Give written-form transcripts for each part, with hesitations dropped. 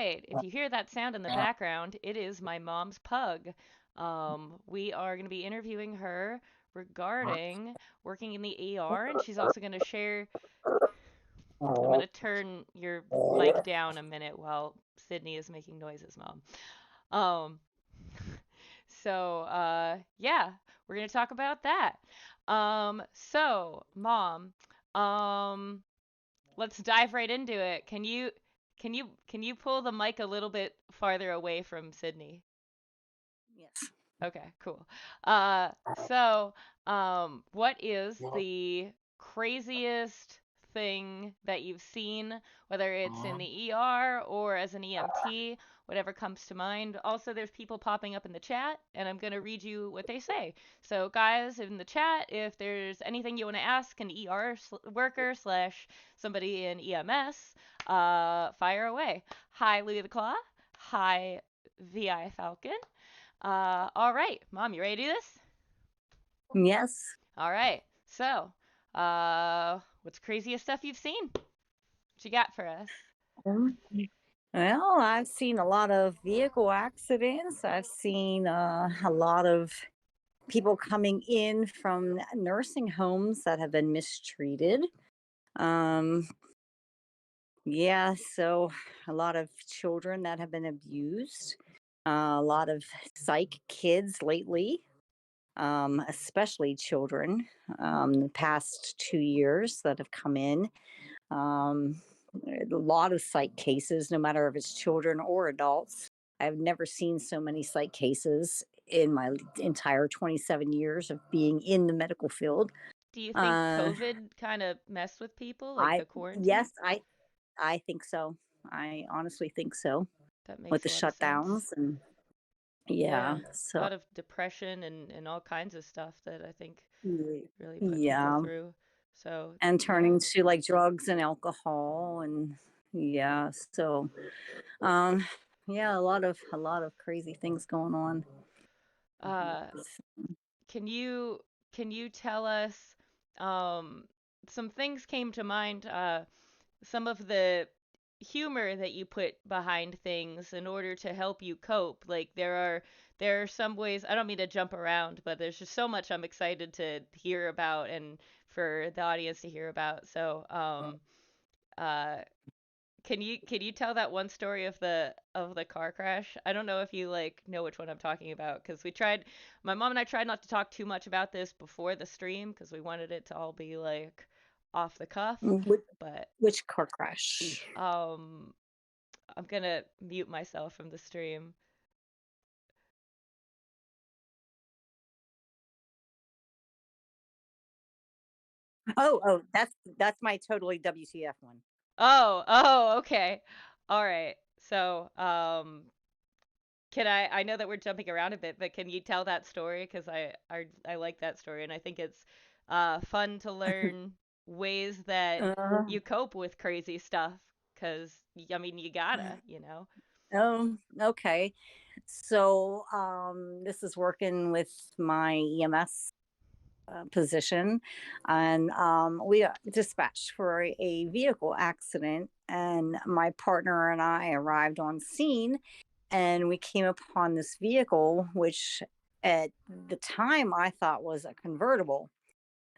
right. If you hear that sound in the background, it is my mom's pug. We are going to be interviewing her regarding working in the ER, and she's also going to share. I'm going to turn your mic down a minute while Sydney is making noises, Mom. Um, yeah, we're going to talk about that. Mom, um, let's dive right into it. Can you pull the mic a little bit farther away from Sydney? Yes. Okay, cool. Uh, so, what is the craziest thing that you've seen, whether it's in the ER or as an EMT, whatever comes to mind? Also, there's people popping up in the chat, and I'm going to read you what they say. So, guys, in the chat, if there's anything you want to ask an worker slash somebody in EMS, fire away. Hi, Louis the Claw. Hi, VI Falcon. All right, Mom, you ready to do this? Yes. All right. What's craziest stuff you've seen? What you got for us? Um, Well, I've seen a lot of vehicle accidents. I've seen a lot of people coming in from nursing homes that have been mistreated. Um, yeah, so a lot of children that have been abused, a lot of psych kids lately, especially children, the past 2 years that have come in. Um, a lot of psych cases, no matter if it's children or adults. I've never seen so many psych cases in my entire 27 years of being in the medical field. Do you think Uh, COVID kind of messed with people, like I the quarantine? yes, I think so. I honestly think so. That With makes the a lot of sense. shutdowns and yeah, Yeah, a so lot of depression and all kinds of stuff that I think really put people yeah, through. So, and yeah. turning to like drugs and alcohol and yeah, so um yeah, a lot of crazy things going on. Uh, can you tell us um some things came to mind some of the humor that you put behind things in order to help you cope. Like there are some ways, I don't mean to jump around, but there's just so much I'm excited to hear about and for the audience to hear about. Uh can you tell that one story of the car crash? I don't know if you like know which one I'm talking about because my mom and I tried not to talk too much about this before the stream because we wanted it to all be like off the cuff, Which, but which car crash? um I'm gonna mute myself from the stream. Oh, that's my totally WTF one. Oh, okay. All right. Can I know that we're jumping around a bit, but can you tell that story? Because I like that story, and I think it's fun to learn ways that Uh, you cope with crazy stuff. Because I mean, you gotta, you know. oh, okay. So this is working with my EMS position, and we got dispatched for a vehicle accident, and my partner and I arrived on scene, and we came upon this vehicle, which at the time I thought was a convertible.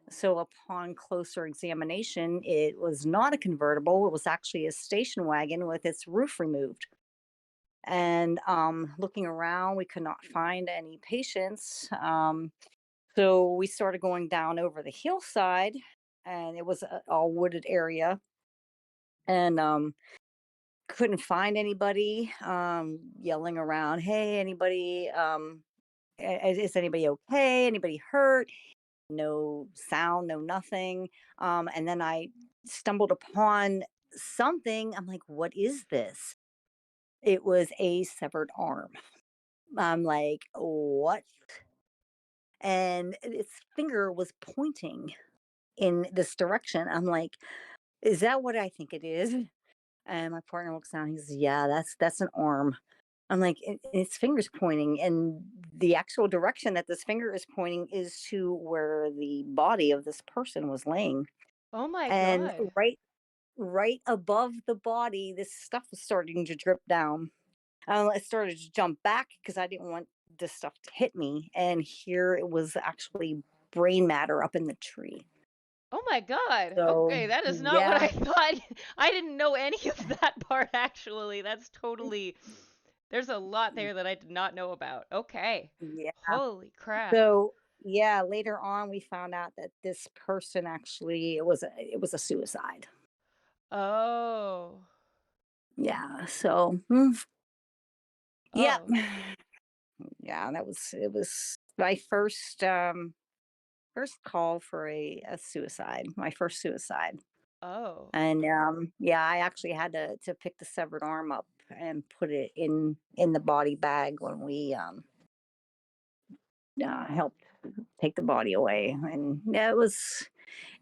So, upon closer examination, it was not a convertible. It was actually a station wagon with its roof removed. And looking around, we could not find any patients. So, we started going down over the hillside, and it was a all wooded area. And couldn't find anybody yelling around, hey, anybody? Is anybody okay? Anybody hurt? No sound, no nothing. And then I stumbled upon something. I'm like, what is this? It was a severed arm. I'm like, what? And its finger was pointing in this direction. I'm like, is that what I think it is? And my partner looks down. He says, yeah, that's an arm. I'm like, its finger's pointing, and the actual direction that this finger is pointing is to where the body of this person was laying. Oh my And God. right above the body, this stuff was starting to drip down. I started to jump back because I didn't want this stuff to hit me. And here it was actually brain matter up in the tree. Oh my God. So, Okay, that is not what I yeah, thought. I didn't know any of that part actually. That's totally. There's a lot there that I did not know about. Okay. yeah. Holy crap. So, yeah, later on we found out that this person actually it was a suicide. Oh. Yeah. So, yeah. Oh. Yeah, it was my first call for a suicide, my first suicide. Oh. And yeah, I actually had to pick the severed arm up and put it in the body bag when we helped take the body away. And yeah,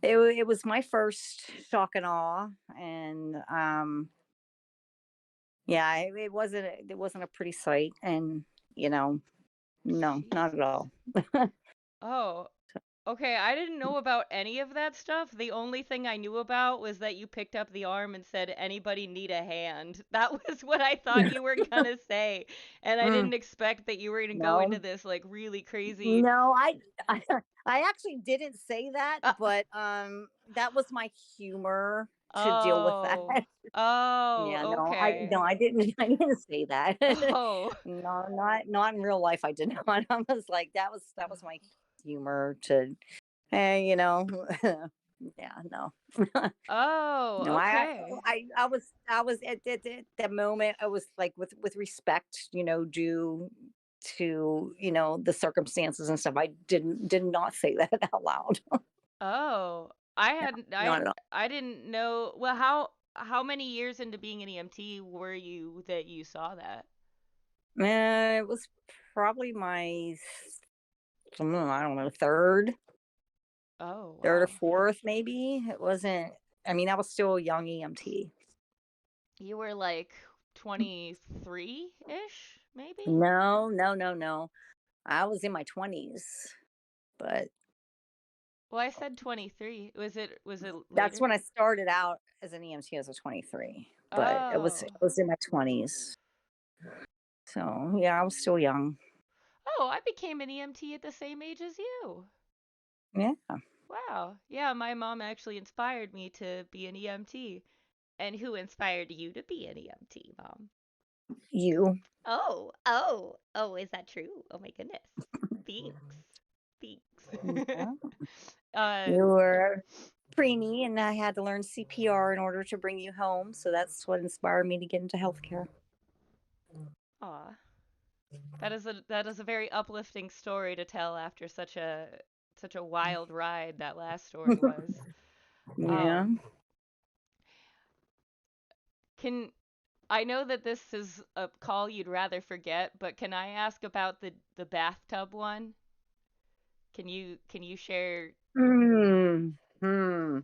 it was my first shock and awe. And yeah, it wasn't a pretty sight. And you know, no, not at Jesus. all. Oh. Okay, I didn't know about any of that stuff. The only thing I knew about was that you picked up the arm and said, "Anybody need a hand?" That was what I thought you were gonna say. And I Mm, didn't expect that you were gonna go into no, this like really crazy. no, I I actually didn't say that, Uh, but that was my humor to deal with that. oh. Oh, Yeah, no, I okay. no, I didn't I didn't say that. Oh. No, not in real life, I did not. I was like, that was my humor to, you know, yeah, no. No, Oh, okay. I was at the moment, I was like, with respect, due to, the circumstances and stuff, I did not say that out loud. Oh. I hadn't Not at all. I didn't know. Well, how many years into being an EMT were you that you saw that? It was probably my, I don't know, Oh, third or wow. fourth, maybe. It wasn't. I mean, I was still a young EMT. You were like 23-ish, maybe? No, no, no, no. I was in my 20s, but Well, I said 23. Was it that's later? when I started out as an EMT as a 23. But it Oh. was in my 20s. So yeah, I was still young. Oh, I became an EMT at the same age as you. Yeah, Wow. Yeah, my mom actually inspired me to be an EMT. And who inspired you to be an EMT, Mom? you. Oh, oh, oh, is that true? Oh my goodness. Thanks. Thanks. Yeah. uh, You were preemie, and I had to learn CPR in order to bring you home. So that's what inspired me to get into healthcare. aw. That is a very uplifting story to tell after such a wild ride that last story was. Yeah. Um, can I know that this is a call you'd rather forget, but can I ask about the bathtub one? Can you share? Hmm. Hmm.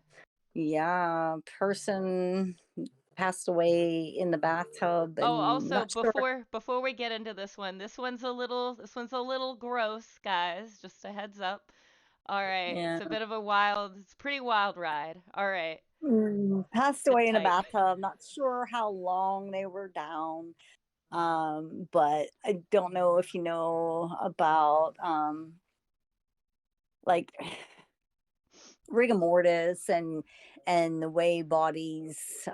Yeah. Person passed away in the bathtub, Oh, and also not sure. before we get into this one's a little gross, guys. Just a heads up. All right, Yeah. it's a pretty wild ride. All right, Passed sit away in a tight. bathtub. Not sure how long they were down. But I don't know if you know about like rigor mortis and the way bodies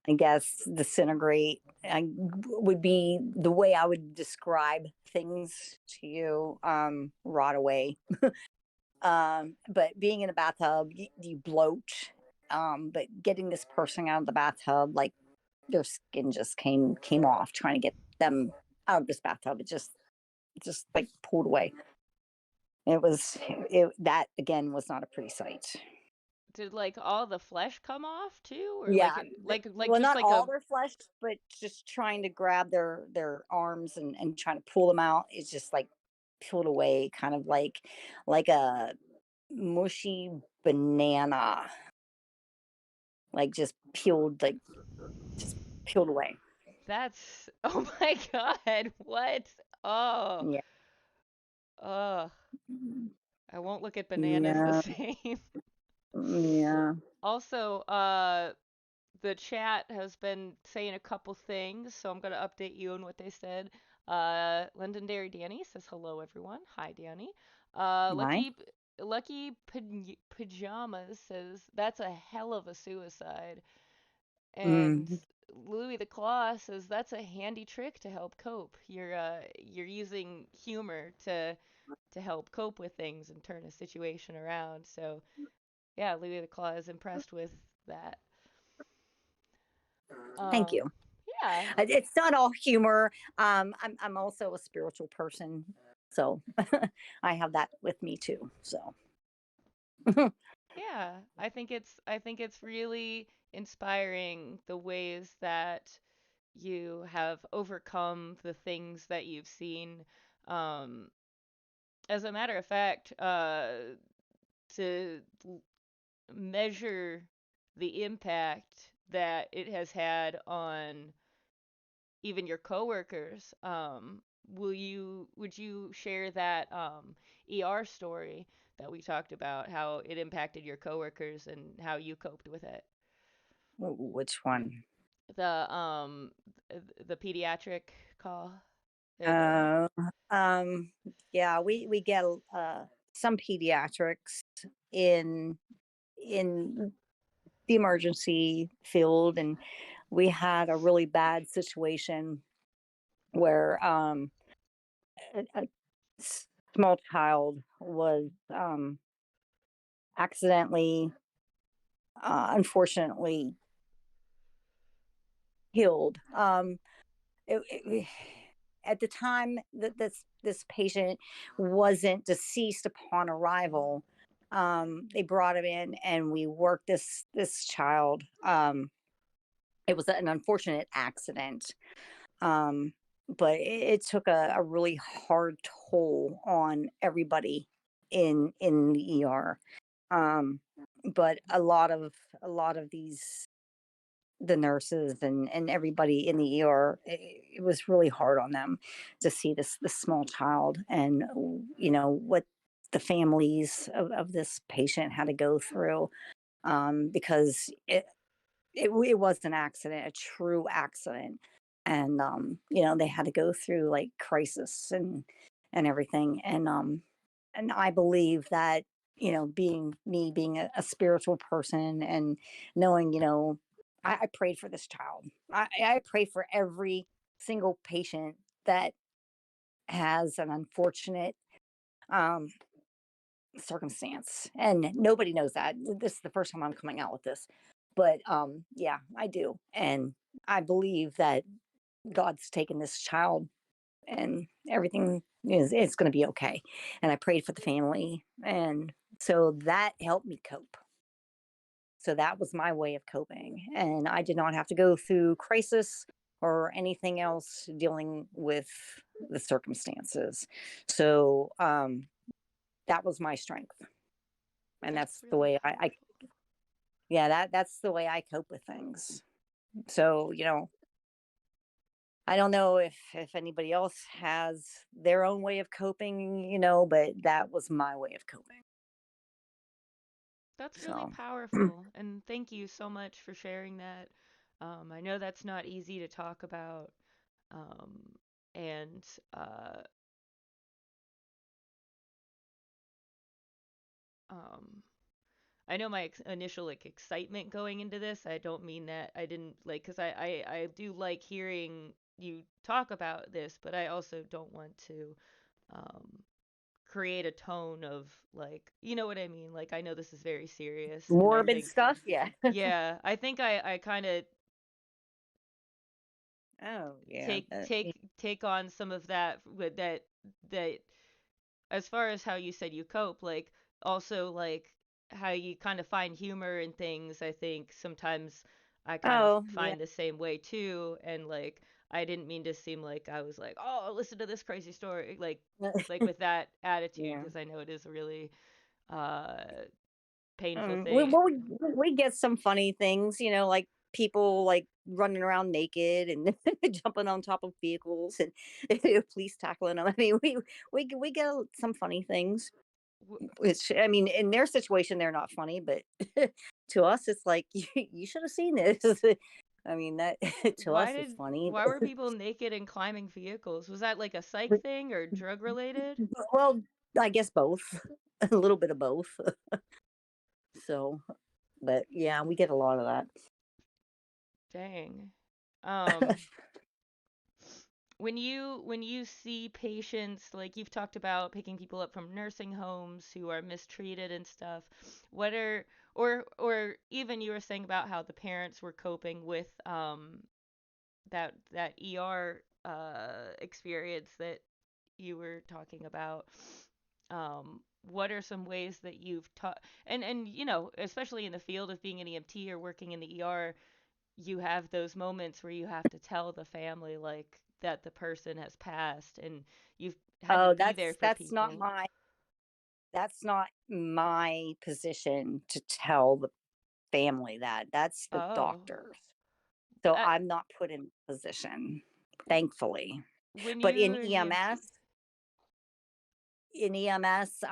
I guess disintegrate. Would be the way I would describe things to you. Rot away. But being in a bathtub, you bloat. But getting this person out of the bathtub, like their skin just came off trying to get them out of this bathtub. It just like pulled away. That again was not a pretty sight. Did like all the flesh come off too, or like Yeah, like well, just not like all a their flesh, but just trying to grab their arms and trying to pull them out is just like peeled away, kind of like a mushy banana, like just peeled away. that's oh my God, what? Oh, Yeah. oh. I won't look at bananas the Yeah. same. Yeah. Also, the chat has been saying a couple things, so I'm gonna update you on what they said. Londonderry Danny says hello everyone. Hi Danny. Right. Pajamas says that's a hell of a suicide. And Mm. Louis the Claw says that's a handy trick to help cope. You're using humor to help cope with things and turn a situation around. So yeah, Louis the Claw is impressed with that. Thank Um, you. yeah, It's not all humor. I'm also a spiritual person, so I have that with me too. So yeah. I think it's really inspiring the ways that you have overcome the things that you've seen. Um, as a matter of fact, to measure the impact that it has had on even your coworkers. Would you share that ER story that we talked about, how it impacted your coworkers and how you coped with it? which one? The the pediatric call or the Uh, um, yeah, we get some pediatrics in in the emergency field, and we had a really bad situation where a small child was accidentally, unfortunately, killed. At the time that this patient wasn't deceased upon arrival, they brought him in, and we worked this child. It was an unfortunate accident, um, but it took a really hard toll on everybody in the ER. Um, but a lot of these the nurses and everybody in the ER, it was really hard on them to see this small child, and what the families of this patient had to go through, because it was an accident, a true accident, and they had to go through like crisis and everything, and I believe that being a spiritual person, and knowing, I prayed for this child. I pray for every single patient that has an unfortunate um circumstance, and nobody knows that. This is the first time I'm coming out with this, but yeah, I do, and I believe that God's taken this child, and everything is it's going to be okay. And I prayed for the family, and so that helped me cope. So that was my way of coping, and I did not have to go through crisis or anything else dealing with the circumstances. So that was my strength, and that's that's the really way I powerful. yeah, that's the way I cope with things. So, I don't know if anybody else has their own way of coping, but that was my way of coping. That's really So, powerful, and thank you so much for sharing that. I know that's not easy to talk about, um, and uh, um, I know my initial like excitement going into this. I don't mean that I didn't like, because I do like hearing you talk about this, but I also don't want to um, create a tone of like, you know what I mean? Like I know this is very serious, and I morbid think stuff, yeah. yeah, I think I kind of Oh, yeah. take on some of that with that as far as how you said you cope, like also like how you kind of find humor in things. I think sometimes I kind of Oh, yeah. find the same way too, and like I didn't mean to seem like I was like, oh, listen to this crazy story, like with that attitude, Yeah. because I know it is a really uh painful Mm, we, thing. we we get some funny things, like people like running around naked and jumping on top of vehicles, and police tackling them. I mean, we get some funny things. W- which I mean, in their situation, they're not funny, but to us, it's like you should have seen this. I mean, that to Why us, it's did funny. why were people naked and climbing vehicles? Was that like a psych thing or drug related? Well, I guess both, a little bit of both. So, but yeah, we get a lot of that. Dang. Um, when you see patients, like you've talked about picking people up from nursing homes who are mistreated and stuff, what are or even you were saying about how the parents were coping with that ER experience that you were talking about. What are some ways that you've taught and especially in the field of being an EMT or working in the ER, you have those moments where you have to tell the family like that the person has passed and you've had to Oh, be there for people. that's not my position to tell the family that. That's the Oh. doctors. So Uh, I'm not put in a position, thankfully. when But you're an EMT. in EMS,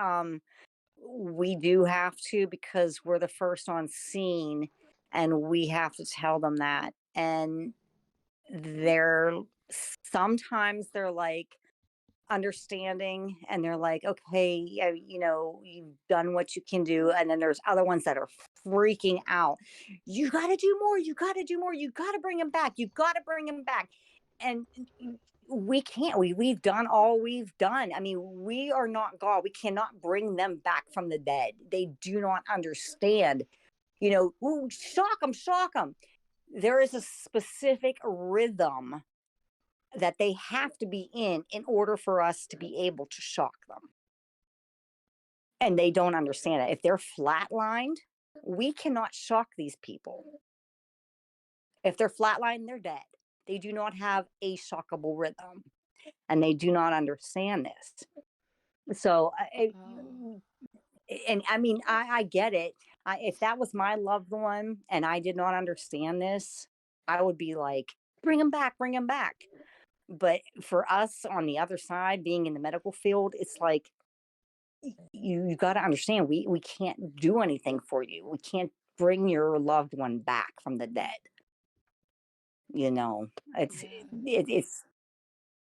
we do have to because we're the first on scene, and we have to tell them that. And they're sometimes they're like, understanding, and they're like, okay, yeah, you've done what you can do. And then there's other ones that are freaking out. You got to do more, you got to do more, you got to bring him back, you got to bring him back. And we can't, we've done all we've done. I mean, we are not God, we cannot bring them back from the dead. They do not understand. Ooh, shock them. There is a specific rhythm that they have to be in order for us to be able to shock them. And they don't understand it. If they're flatlined, we cannot shock these people. If they're flatlined, they're dead. They do not have a shockable rhythm, and they do not understand this. So, Oh. and I mean, I get it. If that was my loved one and I did not understand this, I would be like, bring him back, bring him back. But for us on the other side, being in the medical field, it's like you got to understand we can't do anything for you. We can't bring your loved one back from the dead. You know, it's Yeah.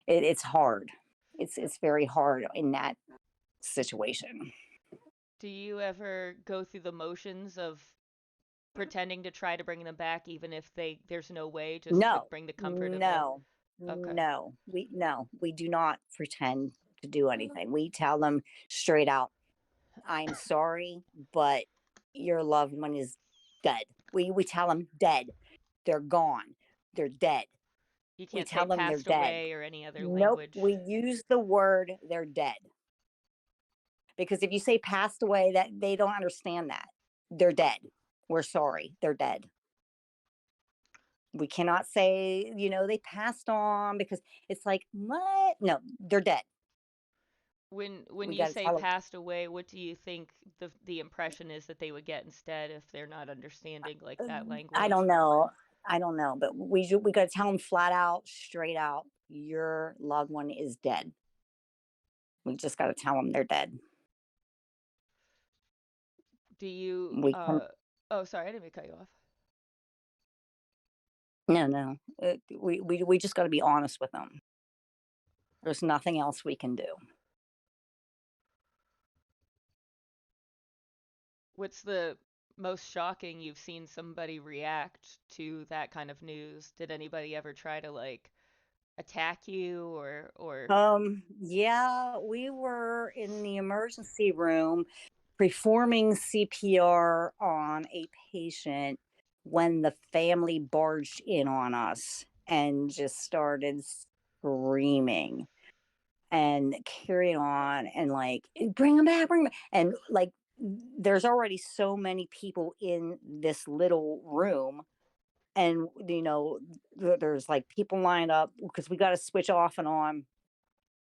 it's hard. It's very hard in that situation. Do you ever go through the motions of pretending to try to bring them back even if there's no way just to No, bring the comfort of it? no, Okay. we do not pretend to do anything. We tell them straight out, I'm sorry, but your loved one is dead. We tell them dead. They're gone. They're dead. You We can't say tell them they're passed dead. away or any other Nope. language. We use the word they're dead. Because if you say passed away, that they don't understand that. They're dead. We're sorry. They're dead. We cannot say, they passed on, because it's like, what? No, they're dead. When We you got to say tell them. passed away, what do you think the impression is that they would get instead if they're not understanding like that I don't language? know. I don't know, but we got to tell them flat out, straight out, your loved one is dead. We just got to tell them they're dead. Do you We can oh, sorry, I didn't mean to cut you off. No, no. We just got to be honest with them. There's nothing else we can do. What's the most shocking you've seen somebody react to that kind of news? Did anybody ever try to like attack you or Yeah, we were in the emergency room performing CPR on a patient when the family barged in on us and just started screaming and carrying on, and like, bring them back, bring them back. And like, there's already so many people in this little room, and there's like people lined up because we got to switch off and on,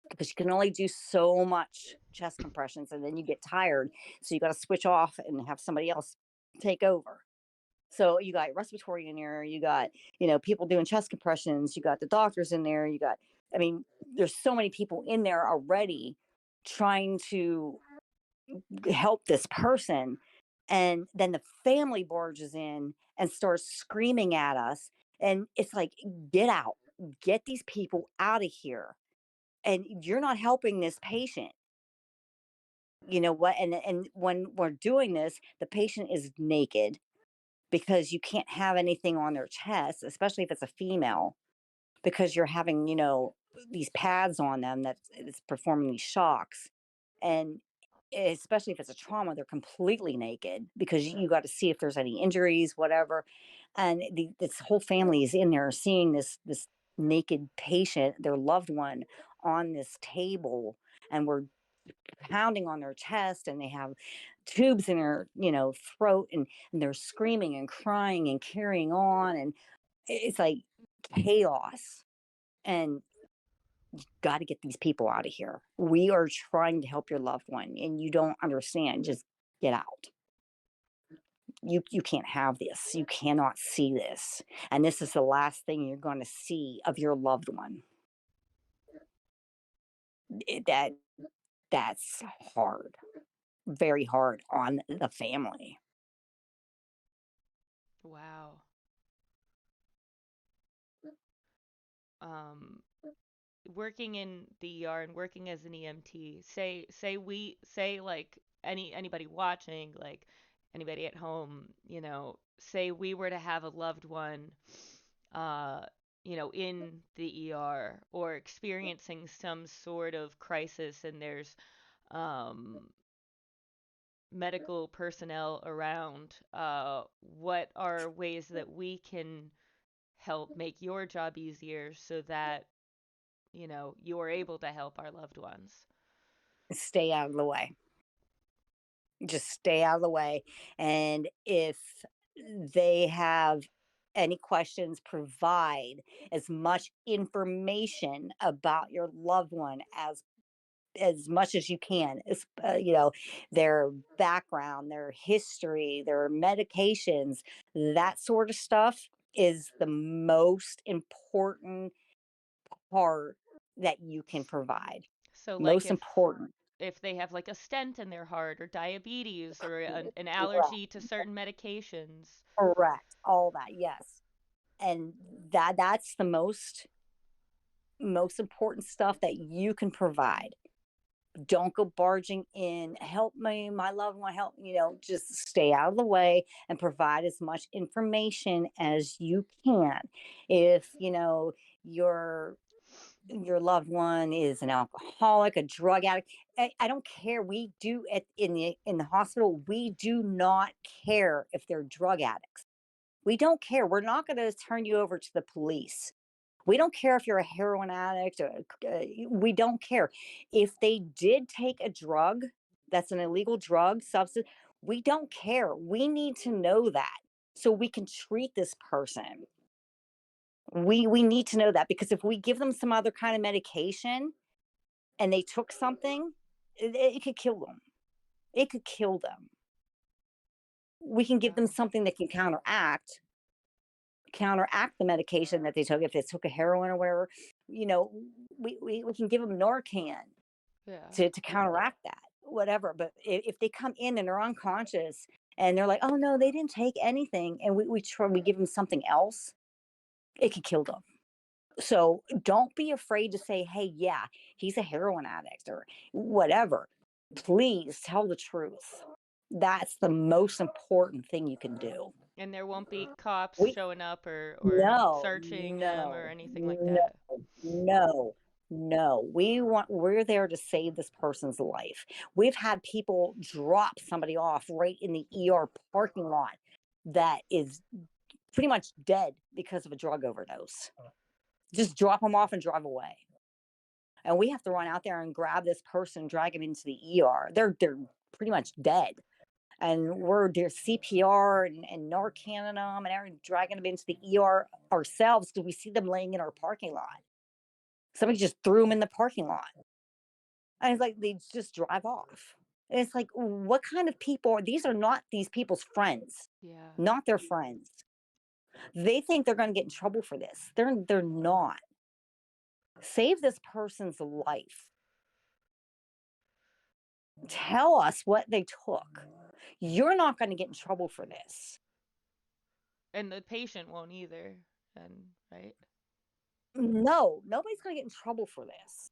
because you can only do so much chest compressions and then you get tired. So you got to switch off and have somebody else take over. So you got respiratory in there, you got, people doing chest compressions, you got the doctors in there, I mean, there's so many people in there already trying to help this person. And then the family barges in and starts screaming at us. And it's like, get out, get these people out of here. And you're not helping this patient. You know what? And when we're doing this, the patient is naked because you can't have anything on their chest, especially if it's a female, because you're having, these pads on them that is performing these shocks. And especially if it's a trauma, they're completely naked because you got to see if there's any injuries, whatever. And this whole family is in there seeing this naked patient, their loved one, on this table, and we're pounding on their chest, and they have tubes in their throat, and they're screaming and crying and carrying on, and it's like chaos. And got to get these people out of here. We are trying to help your loved one, and you don't understand. Just get out. You can't have this. You cannot see this, and this is the last thing you're going to see of your loved one. That that's hard, very hard on the family. Wow. Um, Working in the ER and working as an EMT, say like anybody watching, like anybody at home, say we were to have a loved one uh in the ER or experiencing some sort of crisis, and there's um medical personnel around, what are ways that we can help make your job easier so that you're able to help our loved ones? Stay out of the way. Just stay out of the way. And if they have any questions, provide as much information about your loved one as much as you can. Their background, their history, their medications, that sort of stuff is the most important part that you can provide. So like Most if important. they have like a stent in their heart or diabetes or an allergy Correct. to certain medications. Correct. All that. Yes. And that's the most important stuff that you can provide. Don't go barging in, help me, my loved one, help, just stay out of the way and provide as much information as you can. If, your your loved one is an alcoholic, a drug addict, I don't care. We do at in the hospital, we do not care if they're drug addicts. We don't care. We're not going to turn you over to the police. We don't care if you're a heroin addict. We don't care. If they did take a drug that's an illegal drug substance, we don't care. We need to know that so we can treat this person. We need to know that, because if we give them some other kind of medication and they took something, it could kill them. It could kill them. We can give them Wow. something that can counteract the medication that they took. If they took a heroin or whatever, you know, we can give them Narcan Yeah. to counteract that, whatever. But if they come in and they're unconscious and they're like, oh no, they didn't take anything, and we give them something else, it could kill them. So don't be afraid to say, hey, yeah, he's a heroin addict or whatever. Please tell the truth. That's the most important thing you can do. And there won't be cops We showing up or No, searching them or no, anything like no, that. no, no. We're there to save this person's life. We've had people drop somebody off right in the ER parking lot that is pretty much dead because of a drug overdose. Just drop them off and drive away. And we have to run out there and grab this person, drag them into the ER. They're pretty much dead. And we're doing CPR and Narcan them and dragging them into the ER ourselves because we see them laying in our parking lot. Somebody just threw them in the parking lot. And it's like they just drive off. And it's like, what kind of people are these? Are not these people's friends, Yeah. not their friends. They think they're going to get in trouble for this. They're not. Save this person's life. tell us what they took. You're not going to get in trouble for this. And the patient won't either. And right? No, nobody's going to get in trouble for this.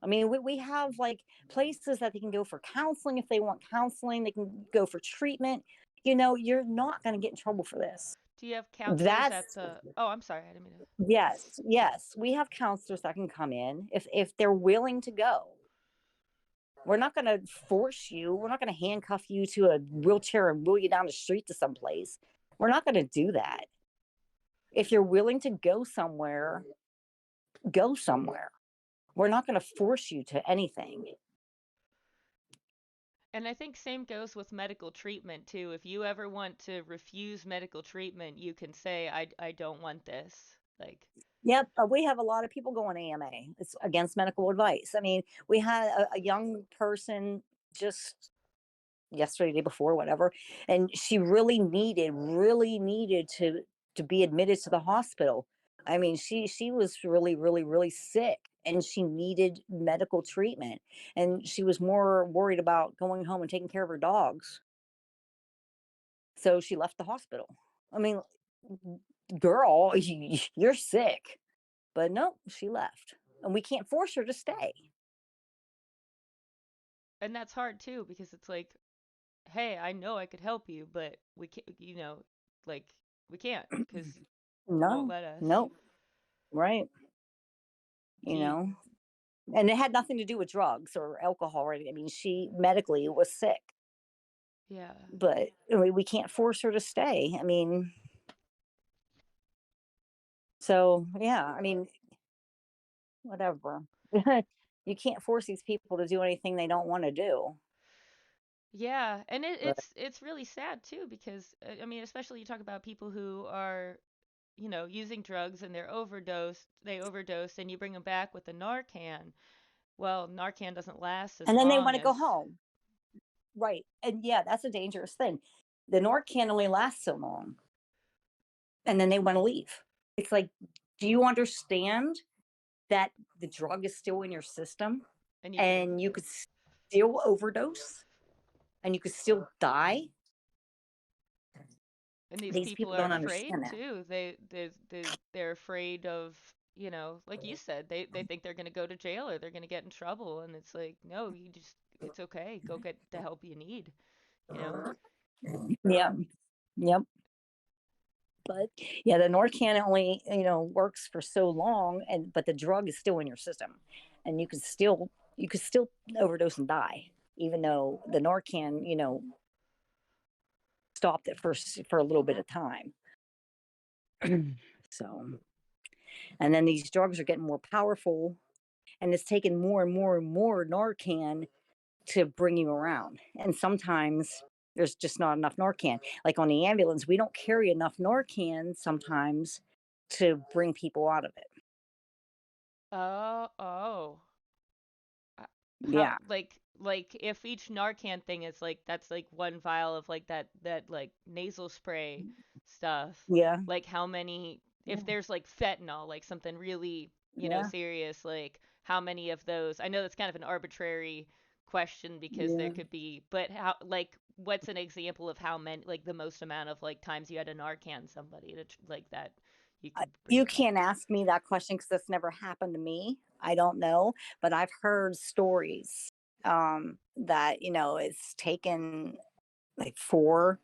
I mean, we have like places that they can go for counseling if they want counseling, they can go for treatment. You're not going to get in trouble for this. Do you have counselors at That's the Oh, I'm sorry. I didn't mean to. Yes, yes. We have counselors that can come in if they're willing to go. We're not going to force you. We're not going to handcuff you to a wheelchair and wheel you down the street to someplace. We're not going to do that. If you're willing to go somewhere, go somewhere. We're not going to force you to anything. And I think same goes with medical treatment too. If you ever want to refuse medical treatment, you can say I don't want this. Like, Yep, we have a lot of people going A.M.A. It's against medical advice. I mean, we had a young person just yesterday, day before, whatever, and she really needed to be admitted to the hospital. I mean, she was really, really, really sick, and she needed medical treatment, and she was more worried about going home and taking care of her dogs. So she left the hospital. I mean, girl, you're sick. But no, she left. And we can't force her to stay. and that's hard too because it's like, hey, I know I could help you, but we can't, like we can't because you won't No, let us. no, right. Do You you, know, and it had nothing to do with drugs or alcohol or anything. I mean, she medically was sick, yeah. but we can't force her to stay. I mean, so yeah, I mean, whatever. You can't force these people to do anything they don't want to do. Yeah, and But it's really sad too because I mean, especially you talk about people who are, using drugs and they overdose, and you bring them back with the Narcan. Well, Narcan doesn't last as and then they long want to go as, home. Right. And yeah, that's a dangerous thing. The Narcan only lasts so long. And then they want to leave. It's like, do you understand that the drug is still in your system and you could, and you could still overdose and you could still die? and these These people people are don't afraid understand that. too. They're afraid of, like you said, they think they're gonna go to jail or they're gonna get in trouble, and it's like, no, it's okay. Go get the help you need, you know? Yeah. Yep. But yeah, the Norcan only, works for so long, but the drug is still in your system and you could still overdose and die, even though the Norcan, stopped it for a little bit of time. So, and then these drugs are getting more powerful, and it's taking more and more and more Narcan to bring you around. And sometimes there's just not enough Narcan. Like on the ambulance, we don't carry enough Narcan sometimes to bring people out of it. Oh. Uh, How Yeah, like if each Narcan thing is like that's like one vial of like that like nasal spray stuff, yeah, like how many if yeah, there's like fentanyl, like something really, yeah, serious, like how many of those? I know that's kind of an arbitrary question because there yeah. could be, but how like what's an example of how many like the most amount of like times you had to Narcan somebody like that you could bring You them back? can't ask me that question because that's never happened to me. I don't know, but I've heard stories that it's taken like four,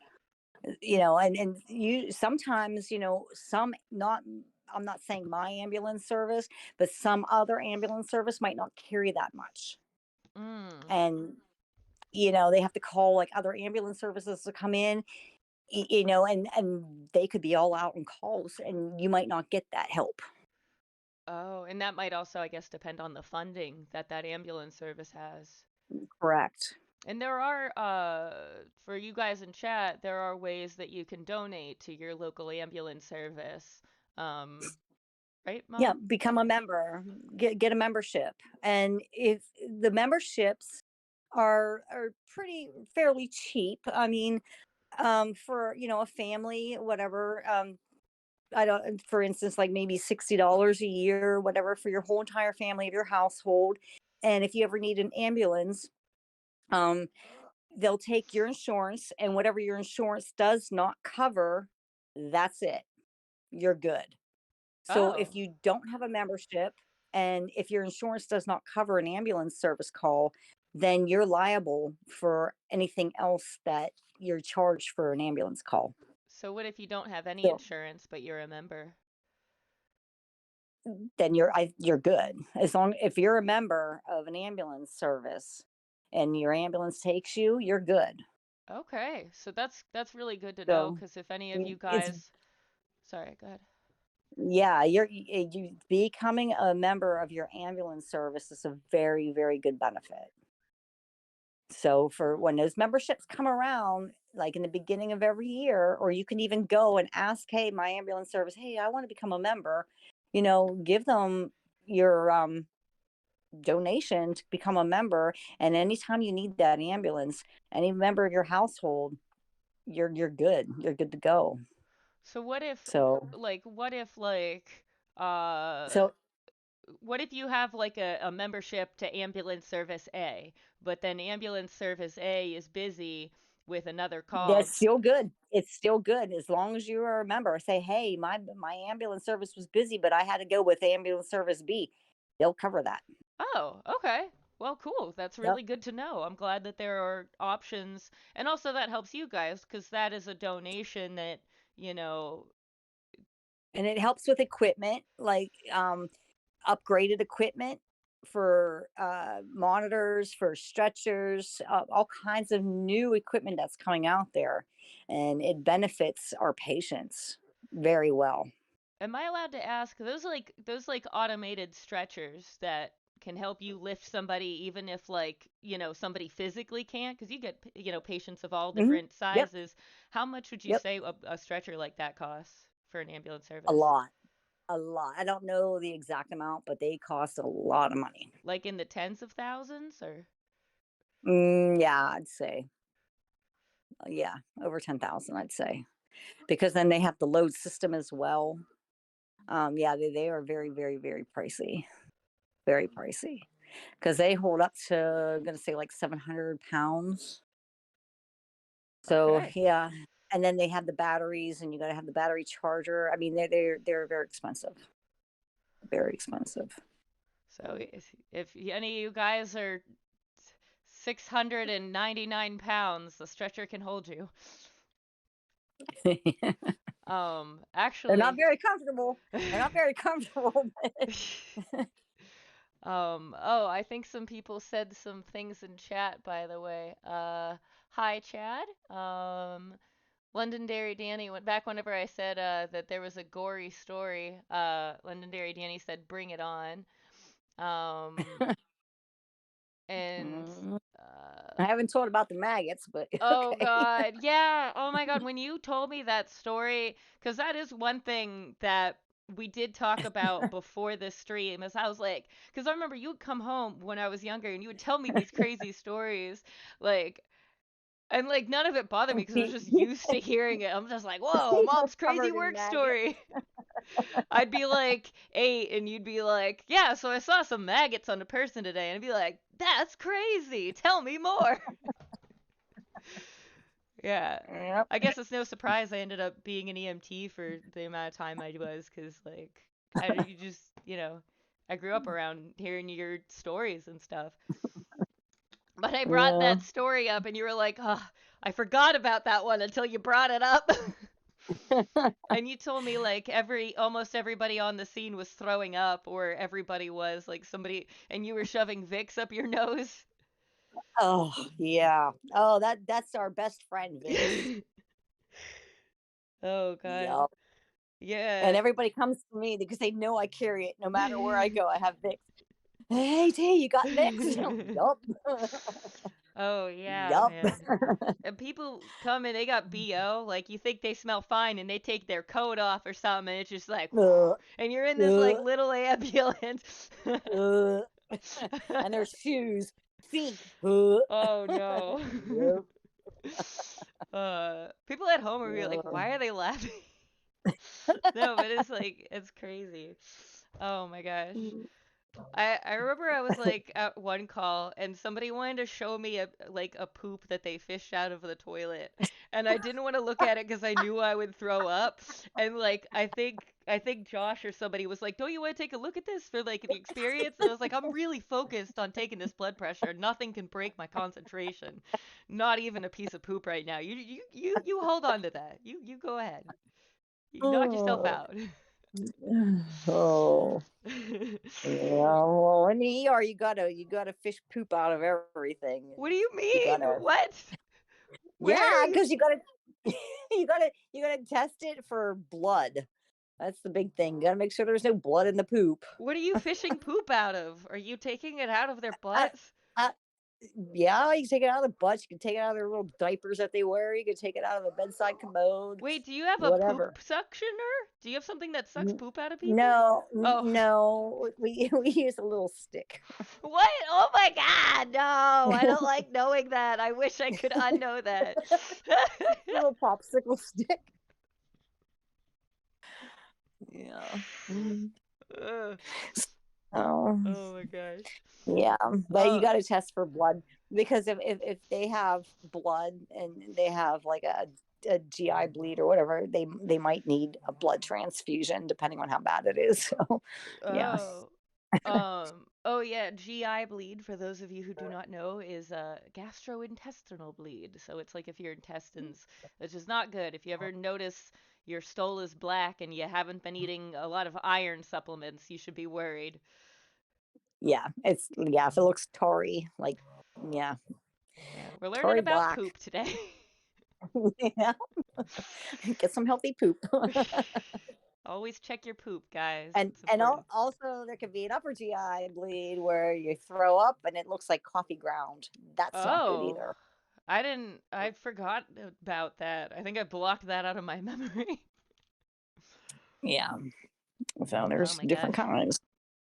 and you sometimes, some not. I'm not saying my ambulance service, but some other ambulance service might not carry that much, Mm. and they have to call like other ambulance services to come in, and they could be all out on calls, and you might not get that help. Oh, and that might also, I guess, depend on the funding that that ambulance service has. Correct. And there are, for you guys in chat, there are ways that you can donate to your local ambulance service. Um, right, Yeah, Mom? become a member, get a membership, and if the memberships are pretty fairly cheap. I mean, for a family, whatever. I don't, for instance, like maybe $60 a year, whatever, for your whole entire family of your household. And if you ever need an ambulance, Um, they'll take your insurance, and whatever your insurance does not cover, that's it. You're good. So if Oh, you don't have a membership and if your insurance does not cover an ambulance service call, then you're liable for anything else that you're charged for an ambulance call. so what if you don't have any So insurance but you're a member? then you're good. As long if you're a member of an ambulance service and your ambulance takes you, you're good. Okay, so that's really good to know So because if any of you it's guys, sorry, go ahead. yeah, you becoming a member of your ambulance service is a very, very good benefit. So for when those memberships come around, like in the beginning of every year, or you can even go and ask, hey, my ambulance service, hey, I want to become a member, give them your donation to become a member. And anytime you need that ambulance, any member of your household, you're good. You're good to go. So what if, So uh, so what if you have like a membership to Ambulance Service A, but then Ambulance Service A is busy with another call? that's still good. It's still good as long as you are a member. Say, hey, my ambulance service was busy, but I had to go with ambulance service B. They'll cover that. Oh, okay. Well, cool. That's Yep. really good to know. I'm glad that there are options. And also that helps you guys because that is a donation that, you know, And it helps with equipment, like upgraded equipment for monitors, for stretchers, all kinds of new equipment that's coming out there, and it benefits our patients very well. am I allowed to ask those like automated stretchers that can help you lift somebody even if somebody physically can't because you get patients of all Hmm. different Yep. sizes. How much would you Yep. say a stretcher like that costs for an ambulance A service? lot. A lot. I don't know the exact amount, but they cost a lot of money. Like in the tens of thousands or Yeah, I'd say. Yeah, over 10,000, I'd say. Because then they have the load system as well. Yeah, they are very, very, very pricey. Very pricey. Because they hold up to, I'm going to say like 700 pounds. So, okay. yeah. And then they have the batteries, and you got to have the battery charger. I mean, they're very expensive. Very expensive. So if any of you guys are 699 pounds, the stretcher can hold you. They're not Actually, very comfortable. They're not very comfortable. oh, I think some people said some things in chat, by the way. Hi, Chad. Londonderry Danny went back whenever I said that there was a gory story. Londonderry Danny said, "Bring it on." Um, and Mm, uh, I haven't told about the maggots, but Oh okay. God. Yeah. Oh my God. When you told me that story, because that is one thing that we did talk about before this stream, is I was like, because I remember you would come home when I was younger and you would tell me these crazy stories, like, and like none of it bothered me because I was just used to hearing it. I'm just like, whoa, People mom's crazy covered in work maggots. story. I'd be like 8 and you'd be like, yeah, so I saw some maggots on a person today. And I'd be like, that's crazy. Tell me more. Yeah. Yep. I guess it's no surprise I ended up being an EMT for the amount of time I was, because like you just I grew up around hearing your stories and stuff. But I brought Yeah. that story up, and you were like, "Oh, I forgot about that one until you brought it up." And you told me like almost everybody on the scene was throwing up, or everybody was like somebody, and you were shoving Vicks up your nose. Oh, yeah. Oh, that's our best friend, Vix. Oh God. Yup. And Yeah. everybody comes to me because they know I carry it no matter where I go. I have Vix. Hey, T, you got Vix? Yup. Oh yeah, Yup. man. And people come and they got BO, like you think they smell fine and they take their coat off or something and it's just like uh, and you're in this like uh, little ambulance. uh. And their shoes, feet. Oh no. Yep. People at home are gonna be like, Uh, why are they laughing? No, but it's like it's crazy. Oh my gosh. I remember I was like at one call and somebody wanted to show me a poop that they fished out of the toilet, and I didn't want to look at it because I knew I would throw up. And like I think Josh or somebody was like, "Don't you want to take a look at this for like the experience?" And I was like, "I'm really focused on taking this blood pressure. Nothing can break my concentration. Not even a piece of poop right now. You hold on to that. You go ahead. You knock yourself Oh, out." oh. Yeah, well, in the ER, you gotta fish poop out of everything, What and do you you mean? gotta, What? Where are yeah, you? because you gotta, you gotta test it for blood. That's the big thing. You gotta make sure there's no blood in the poop. What are you fishing poop out of? Are you taking it out of their Uh, butts? uh, yeah, you can take it out of the butts. You can take it out of their little diapers that they wear. You can take it out of the bedside commode. Wait, do you have a poop Whatever. suctioner? Do you have something that sucks N- poop out of people? No, Oh, no, we use a little stick, what? Oh my god, no. I don't like knowing that. I wish I could unknow that. little popsicle stick. Yeah. Ugh. Oh, Oh my gosh. yeah. But you Uh, got to test for blood, because if they have blood and they have like a GI bleed or whatever, they might need a blood transfusion depending on how bad it is. So, yeah. oh. Oh yeah, GI bleed, for those of you who do not know, is a gastrointestinal bleed. So it's like if your intestines, which is not good. If you ever notice your stool is black and you haven't been eating a lot of iron supplements, you should be worried. Yeah. Yeah. If it looks tarry, like, yeah, Yeah, we're learning tarry about black. poop today. Yeah. Get some healthy poop. Always check your poop, guys. and It's and important. also there could be an upper GI bleed where you throw up and it looks like coffee ground. That's not good Oh, either. I forgot about that. I think I blocked that out of my memory. Yeah. So Oh there's my different gosh. kinds.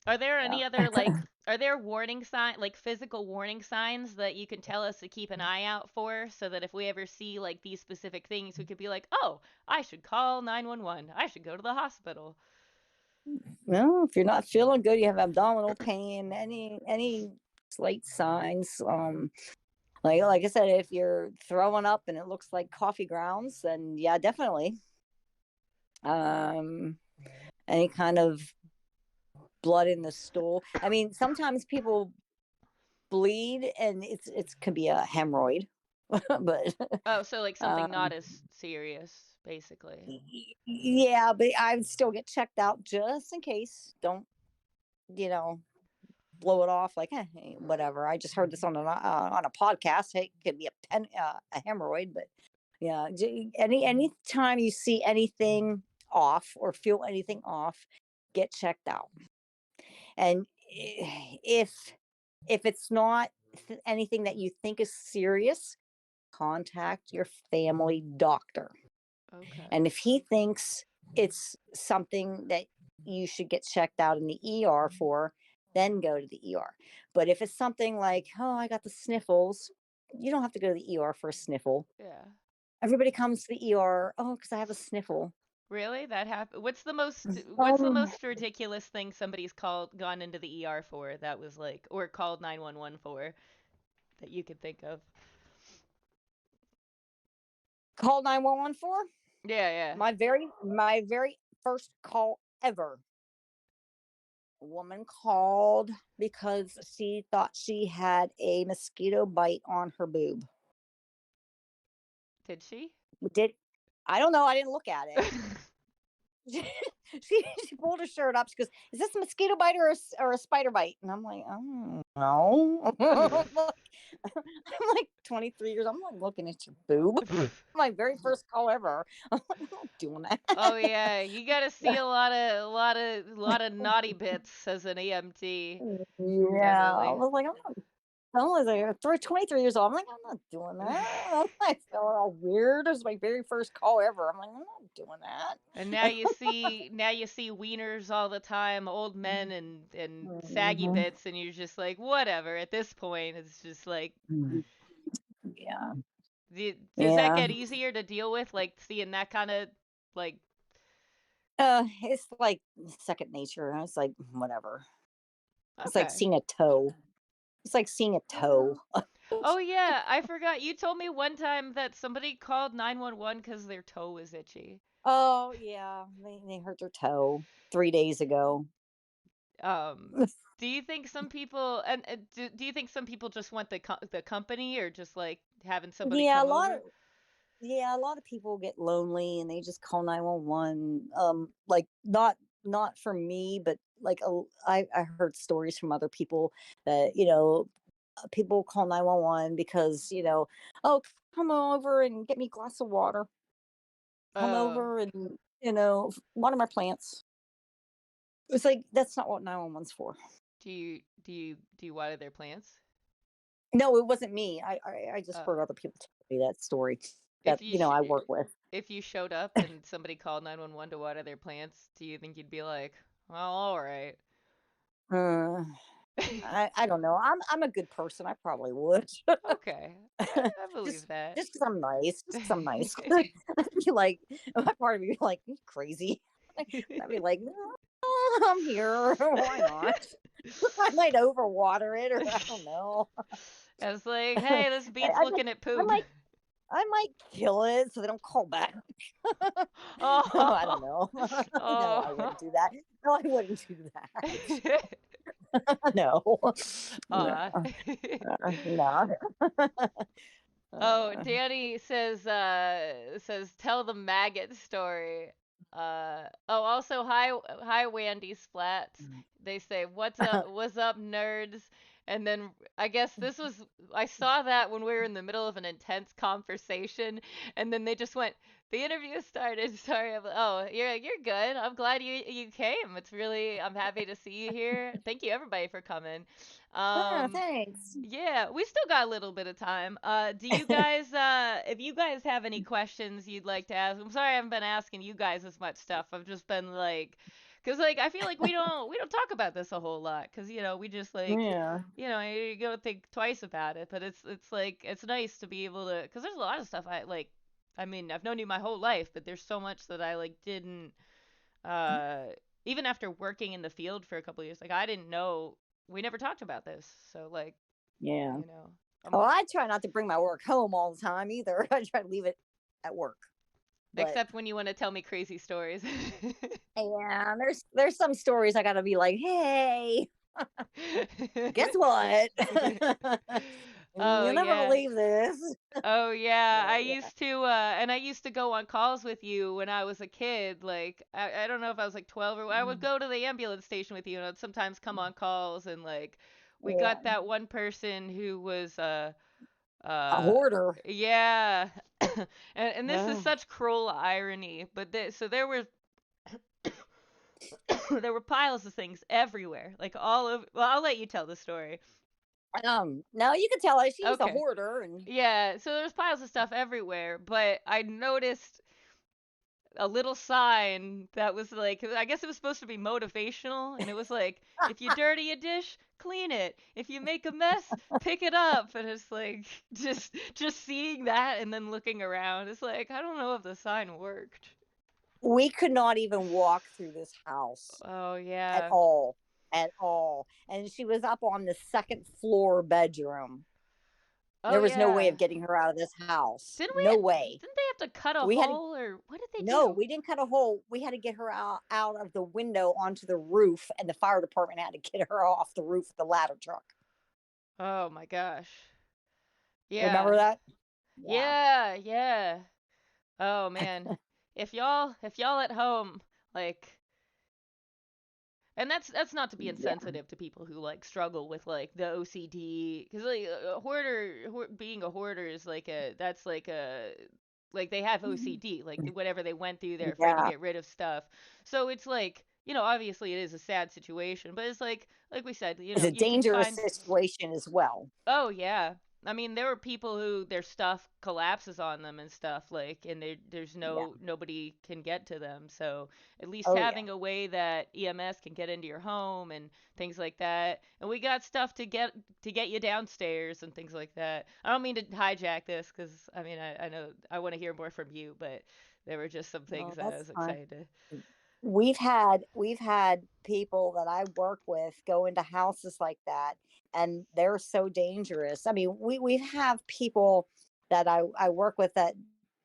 Are there Yeah. any other like are there warning sign like physical warning signs that you can tell us to keep an eye out for so that if we ever see like these specific things we could be like, "Oh, I should call 911. I should go to the hospital." Well, if you're not feeling good, you have abdominal pain, any slight signs. Like I said, if you're throwing up and it looks like coffee grounds, then yeah, definitely. Um, any kind of blood in the stool. I mean, sometimes people bleed and it could be a hemorrhoid, but Oh, so like something not um, as serious, basically. yeah, but I would still get checked out just in case. Don't, you know, blow it off like, hey, whatever. I just heard this on a podcast. Hey, it could be a hemorrhoid, but yeah, any time you see anything off or feel anything off, get checked out. And if it's not anything that you think is serious, contact your family doctor. Okay. And if he thinks it's something that you should get checked out in the ER for, then go to the ER. But if it's something like, oh, I got the sniffles, you don't have to go to the ER for a sniffle. Yeah. Everybody comes to the ER, oh, because I have a sniffle. Really? That happened? What's the Um, most ridiculous thing somebody's called gone into the ER for that was like or called 911 for that you could think of? call 911 for Yeah, yeah. my very first call ever. A woman called because she thought she had a mosquito bite on her boob. Did she? Did I don't know. I didn't look at it. She pulled her shirt up. She goes, "Is this a mosquito bite or a spider bite?" And I'm like, "Oh no." I'm like 23 years. I'm like looking at your boob. My very first call ever. I'm like, I'm not doing Oh that. yeah, you got to see a lot of naughty bits as an EMT. Yeah, I Definitely. was like, I was like 23 years old. I'm like, I'm not doing that. I felt all weird. It was my very first call ever. I'm like, I'm not doing And now you see wieners all the time, old men and saggy that. bits, and you're just like, whatever. At this point, it's just like, Yeah. does that Yeah. get easier to deal with, like seeing that kind of like, It's like second nature. I was like, whatever. It's like Okay. seeing a toe. It's like seeing a toe. Oh yeah, I forgot. You told me one time that somebody called 911 because their toe was itchy. Oh yeah, they hurt their toe 3 days ago. Um, do you think some people and do you think some people just want the company or just like having somebody Yeah, a come lot over? of yeah, a lot of people get lonely and they just call 911. Like not for me, but like I heard stories from other people that people call 911 because oh, come over and get me a glass of water. Come Uh, over and water my plants. It's like that's not what 911's for. do you water their plants? No, it wasn't me. I just Uh, heard other people tell me that story if that you I work with. if you showed up and somebody called 911 to water their plants, do you think you'd be like, well, all right? Uh, I don't know. I'm a good person. I probably would. Okay, I believe just that. just because I'm nice. Just because I'm nice. I'd be like, my part of me be like, you crazy. I'd be like, "Oh, I'm here. Why not? I might overwater it, or I don't know. I was like, I, hey, this beats I, looking at I poop. might I might kill it so they don't call back. No, I don't Oh, know. No, I oh. wouldn't do that. No, I wouldn't do that. No, no, Aw. no. Oh, Uh, Danny says tell the maggot story. Oh, also hi Wandy Splats. They say what's up nerds? And then I guess I saw that when we were in the middle of an intense conversation, and then they just went the interview started. Sorry, oh you're good. I'm glad you came. I'm happy to see you here. Thank you everybody for coming. Um, thanks. yeah, we still got a little bit of time. Do you guys, if you guys have any questions you'd like to ask, I'm sorry I haven't been asking you guys as much stuff. I've just been like, cause like I feel like we don't talk about this a whole lot, cause we just like, Yeah, you go think twice about it. But it's like it's nice to be able to, cause there's a lot of stuff I like. I mean, I've known you my whole life, but there's so much that I like didn't uh even after working in the field for a couple of years, like I didn't know we never talked about this. So like yeah. you know. Well, Um, I try not to bring my work home all the time either. I try to leave it at work. But except when you want to tell me crazy stories. yeah, there's some stories I gotta be like, hey, guess what? Oh You'll never yeah. believe this. Oh yeah, But yeah, I used to go on calls with you when I was a kid. Like I don't know if I was like 12 or I would go to the ambulance station with you and I'd sometimes come on calls and like we yeah, got that one person who was a uh hoarder. yeah. And this is Oh, such cruel irony, but so there were there were piles of things everywhere, like all over. Well, I'll let you tell the story. no, you can tell her she's a Okay. hoarder, and Yeah, so there's piles of stuff everywhere, but I noticed a little sign that was like, I guess it was supposed to be motivational, and it was like, if you dirty a dish, clean it. If you make a mess, pick it up. And it's like, just seeing that and then looking around, it's like, I don't know if the sign worked. we could not even walk through this house Oh at yeah. all, at all. And she was up on the second floor bedroom. Oh There was no way yeah. of getting her out of this house. Didn't No we? way. Didn't they have to cut a We had to hole or what did they No, do? we didn't cut a hole. We had to get her out of the window onto the roof, and the fire department had to get her off the roof of the ladder truck. Oh my gosh. Yeah. Remember that? Yeah. Yeah, yeah. Oh man. If y'all at home like and that's not to be Yeah. insensitive to people who like struggle with like the OCD cuz like a being a hoarder is like a that's like they have OCD like whatever they went through they're afraid to Yeah. get rid of stuff. So it's like, obviously it is a sad situation, but it's like we said, It's a you can dangerous find. situation as well. Oh yeah. I mean, there were people who their stuff collapses on them and stuff like, and there's Yeah. nobody can get to them. So at least Oh, yeah. having a way that EMS can get into your home and things like that. And we got stuff to get you downstairs and things like that. I don't mean to hijack this because I mean I know I want to hear more from you, but there were just some things No, that I that's was fine. excited to. we've had people that I work with go into houses like that, and they're so dangerous. I mean, we have people that I work with that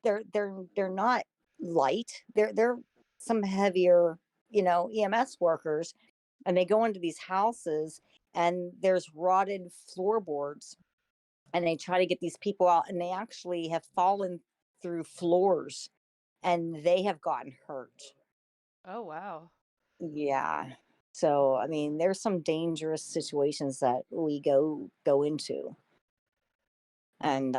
they're not light. They're some heavier, EMS workers, and they go into these houses and there's rotted floorboards, and they try to get these people out, and they actually have fallen through floors and they have gotten hurt. Oh, wow. Yeah. So, I mean, there's some dangerous situations that we go into. And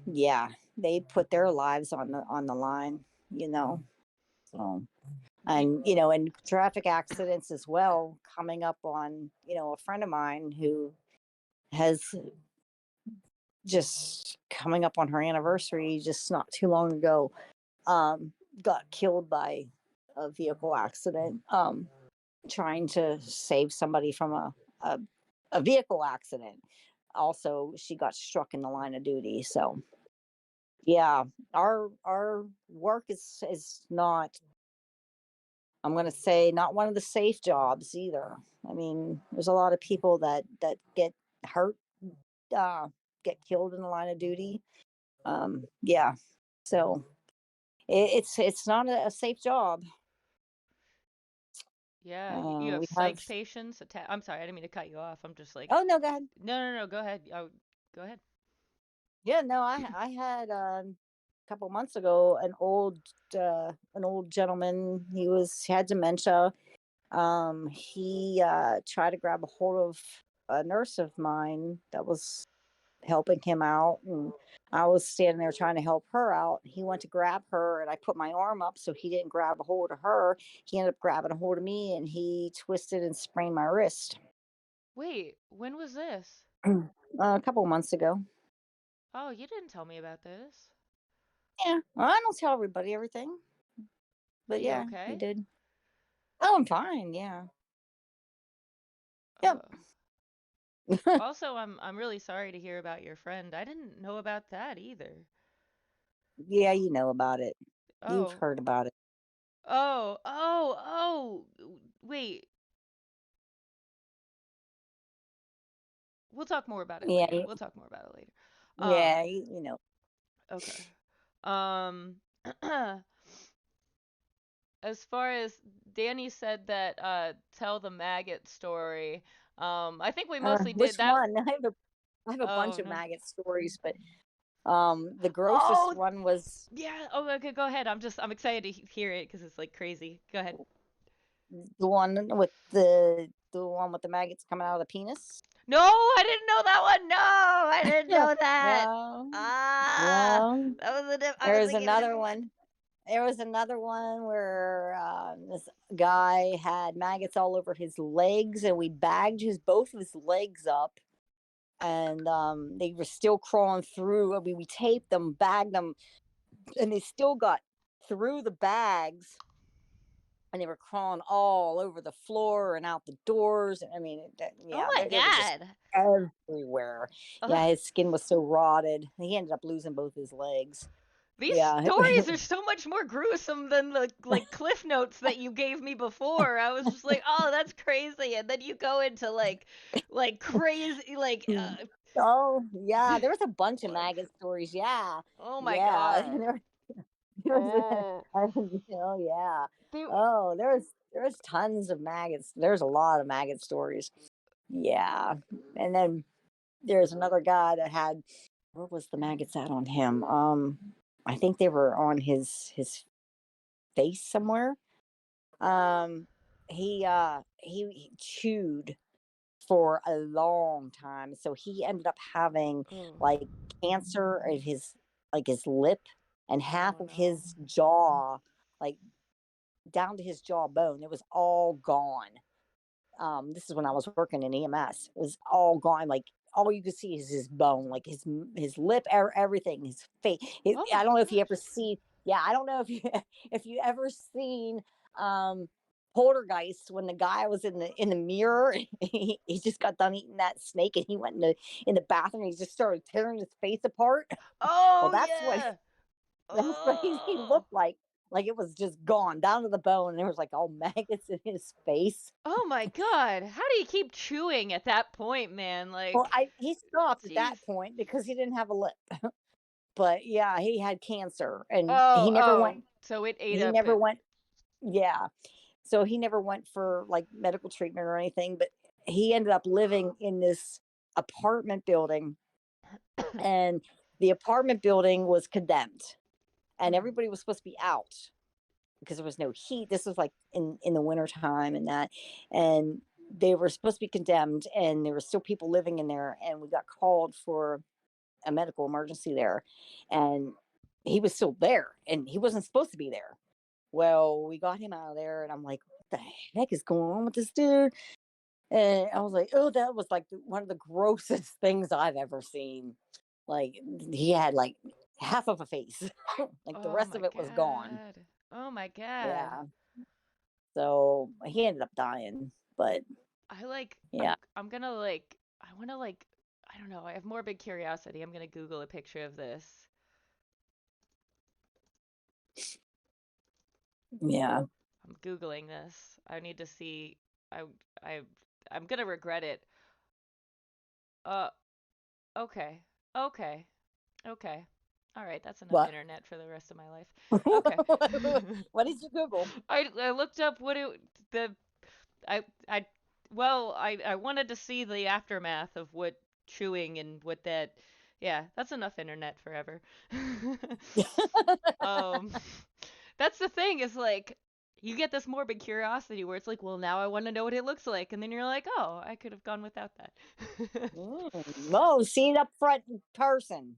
yeah, they put their lives on the line, you know. So, Do and and traffic accidents as well, coming up on, a friend of mine who has just coming up on her anniversary just not too long ago, got killed by a vehicle accident. Trying to save somebody from a, a vehicle accident. Also, she got struck in the line of duty. So yeah, our work is not. I'm going to say not one of the safe jobs either. I mean, there's a lot of people that get hurt, uh, get killed in the line of duty. Yeah, so it's not a safe job. Yeah, you have We have. psych patients. I'm sorry, I didn't mean to cut you off. I'm just like, Oh no, go ahead. no, no, no. Go ahead. Oh, go ahead. Yeah, no, I had a couple months ago an old gentleman. He had dementia. He tried to grab a hold of a nurse of mine that was helping him out, and I was standing there trying to help her out. He went to grab her, and I put my arm up so he didn't grab a hold of her. He ended up grabbing a hold of me, and he twisted and sprained my wrist. Wait, when was this? A couple of months ago. Oh, you didn't tell me about this. Yeah, well, I don't tell everybody everything, Are but you yeah, he okay? did. Oh, I'm fine. Yeah. Yep. Oh. Also, I'm really sorry to hear about your friend. I didn't know about that either. Yeah, you know about it. You've Oh. heard about it. Oh, oh, oh. Wait. We'll talk more about it Yeah, later. We'll talk more about it later. yeah, Um, you know. okay. Um, as far as Danny said that tell the maggot story. I think we mostly Which did that. one? I have a bunch Oh of no. maggot stories, but the grossest Oh, one was yeah. Oh, okay, go ahead. I'm excited to hear it cuz it's like crazy. Go ahead. the one with the maggots coming out of the penis. No, I didn't know that one. No, I didn't Yeah. know that. No, Ah, no. that was I There was was thinking a another different one. one. There was another one where this guy had maggots all over his legs, and we bagged his both of his legs up, and they were still crawling through. I mean, we taped them, bagged them, and they still got through the bags, and they were crawling all over the floor and out the doors. I mean, Oh yeah, my they were just god. everywhere. Ugh. Yeah, his skin was so rotted. He ended up losing both his legs. These Yeah. stories are so much more gruesome than the like cliff notes that you gave me before. I was just like, "Oh, that's crazy." And then you go into like crazy Oh, yeah, there was a bunch of maggot stories. Yeah, oh my yeah. god. There was Oh. oh yeah. They, Oh, there's tons of maggots. There's a lot of maggot stories. Yeah. And then there's another guy that had, where was the maggots at on him? I think they were on his face somewhere. Um he chewed for a long time. So he ended up having oh. like cancer of his lip, and half Oh of no. his jaw, like down to his jawbone, it was all gone. This is when I was working in EMS. It was all gone. Like all you could see is his bone, like his lip, everything, his face. Oh I my don't know if you ever gosh. see. Yeah, I don't know if you if you ever seen um Poltergeist when the guy was in the mirror. He just got done eating that snake, and he went in the bathroom. And he just started tearing his face apart. Well, Oh that's what yeah. that's what he Oh. looked like. Like it was just gone down to the bone, and there was like all maggots in his face. Oh my god. How do you keep chewing at that point, man? Well, Like, I he stopped at jeez. that point because he didn't have a lip. But yeah, he had cancer, and Oh, oh. So it ate He up never it. went. Yeah, so he never went for like medical treatment or anything. But he ended up living in this apartment building, and the apartment building was condemned, and Mm, everybody was supposed to be out because there was no heat. This was like in the winter time and that, and they were supposed to be condemned, and there were still people living in there, and we got called for a medical emergency there, and he was still there, and he wasn't supposed to be there. Well, we got him out of there, and I'm like, what the heck is going on with this dude? And I was like, oh, that was like one of the grossest things I've ever seen. Like he had like half of a face, like the oh rest of my it was gone. god. Oh my god. Yeah. So he ended up dying, but I like yeah. I'm gonna like I wanna like I don't know, I have morbid curiosity. I'm gonna Google a picture of this. Yeah. I'm Googling this. I need to see I I I'm gonna regret it. Uh okay. Okay. Okay. All right, that's enough What? internet for the rest of my life. Okay. What did you Google? I looked up what it the I well, I wanted to see the aftermath of what chewing and what that yeah, that's enough internet forever. um that's the thing is like you get this morbid curiosity where it's like, well, now I want to know what it looks like, and then you're like, oh, I could have gone without that. Oh, see it up front in person,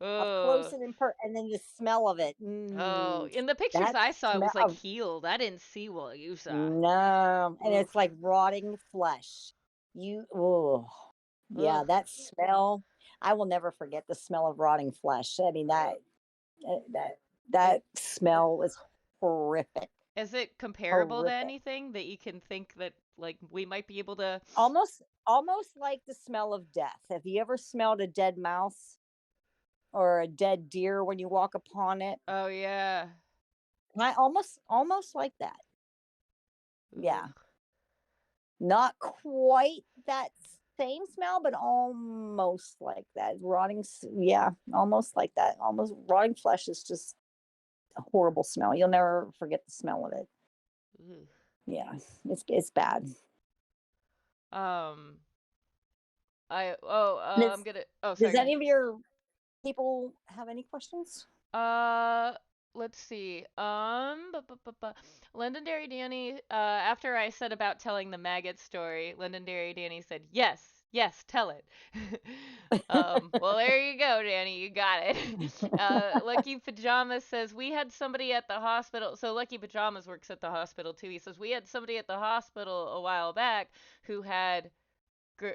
up close Oh, and then the smell of it. oh, in the pictures That I saw, it smell was like of healed. I didn't see what you saw. no, and it's Oof, like rotting flesh. Oh, yeah, ugh. that smell. I will never forget the smell of rotting flesh. I mean that It, that smell was horrific, is it comparable to horrific. anything that you can think that like we might be able to? Almost like the smell of death. Have you ever smelled a dead mouse or a dead deer when you walk upon it? Oh yeah. I almost like that. Yeah. Ugh. Not quite that same smell, but almost like that. Yeah, almost like that. Almost rotting flesh is just a horrible smell. You'll never forget the smell of it. Ugh. Yeah, it's bad. Um. I'm Does, gonna. Oh, does sorry. any of your people have any questions? Uh, let's see. Legendary Danny, after I said about telling the maggot story, Legendary Danny said, yes, yes, tell it. Well, there you go, Danny, you got it. Lucky Pajamas says, we had somebody at the hospital. So Lucky Pajamas works at the hospital too. He says, we had somebody at the hospital a while back who had gr-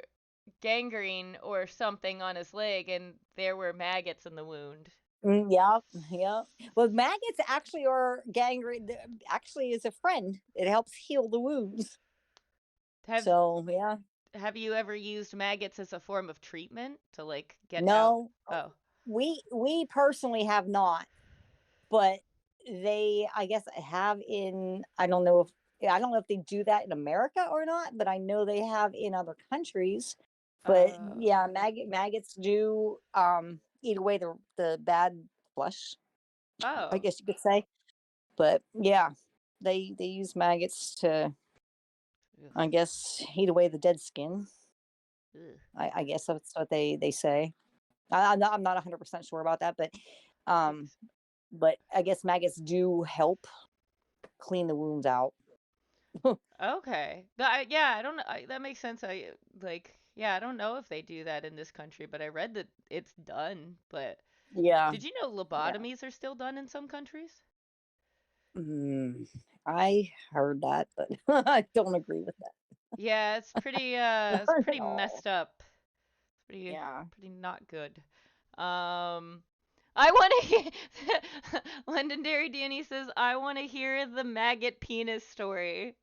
gangrene or something on his leg, and there were maggots in the wound. Yep, yep. Well, maggots actually are gangrene. Actually, is a friend. It helps heal the wounds. Have So yeah, Have you ever used maggots as a form of treatment to like get out? no, Oh. we personally have not, but they, I guess, have in. I don't know if they do that in America or not, but I know they have in other countries. But Oh. yeah, maggots do eat away the bad flesh, I Oh. guess you could say. But yeah, they use maggots to, Ugh. I guess, eat away the dead skin. Ugh. I guess that's what they say. I'm not 100% sure about that, um, Yikes. but I guess maggots do help clean the wounds out. Okay. Yeah, I don't know. That makes sense. Yeah, I don't know if they do that in this country, but I read that it's done. But Yeah, did you know yeah. lobotomies are still done in some countries? Mm, I heard that, but I don't agree with that. Yeah, it's Not pretty at all. messed up. It's Yeah. pretty not good. I want to. Legendary Danny says, "I want to hear the maggot penis story."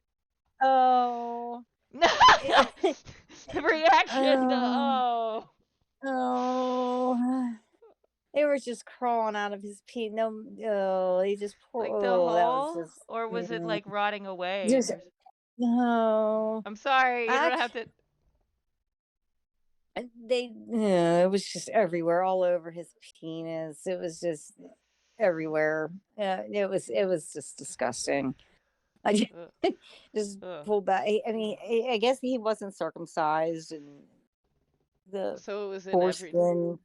Oh. The reaction to Oh. oh. Oh. they were just crawling out of his pee. No, oh, he just poor. Like the Oh, that was hole? just, Or was it like rotting away? just no. I'm sorry, you don't have Actually, to. it was just everywhere, all over his penis. It was just everywhere. Yeah, it was just disgusting. I Ugh, just ugh. pulled back. I mean, I guess he wasn't circumcised, and the So it was in every. foreskin.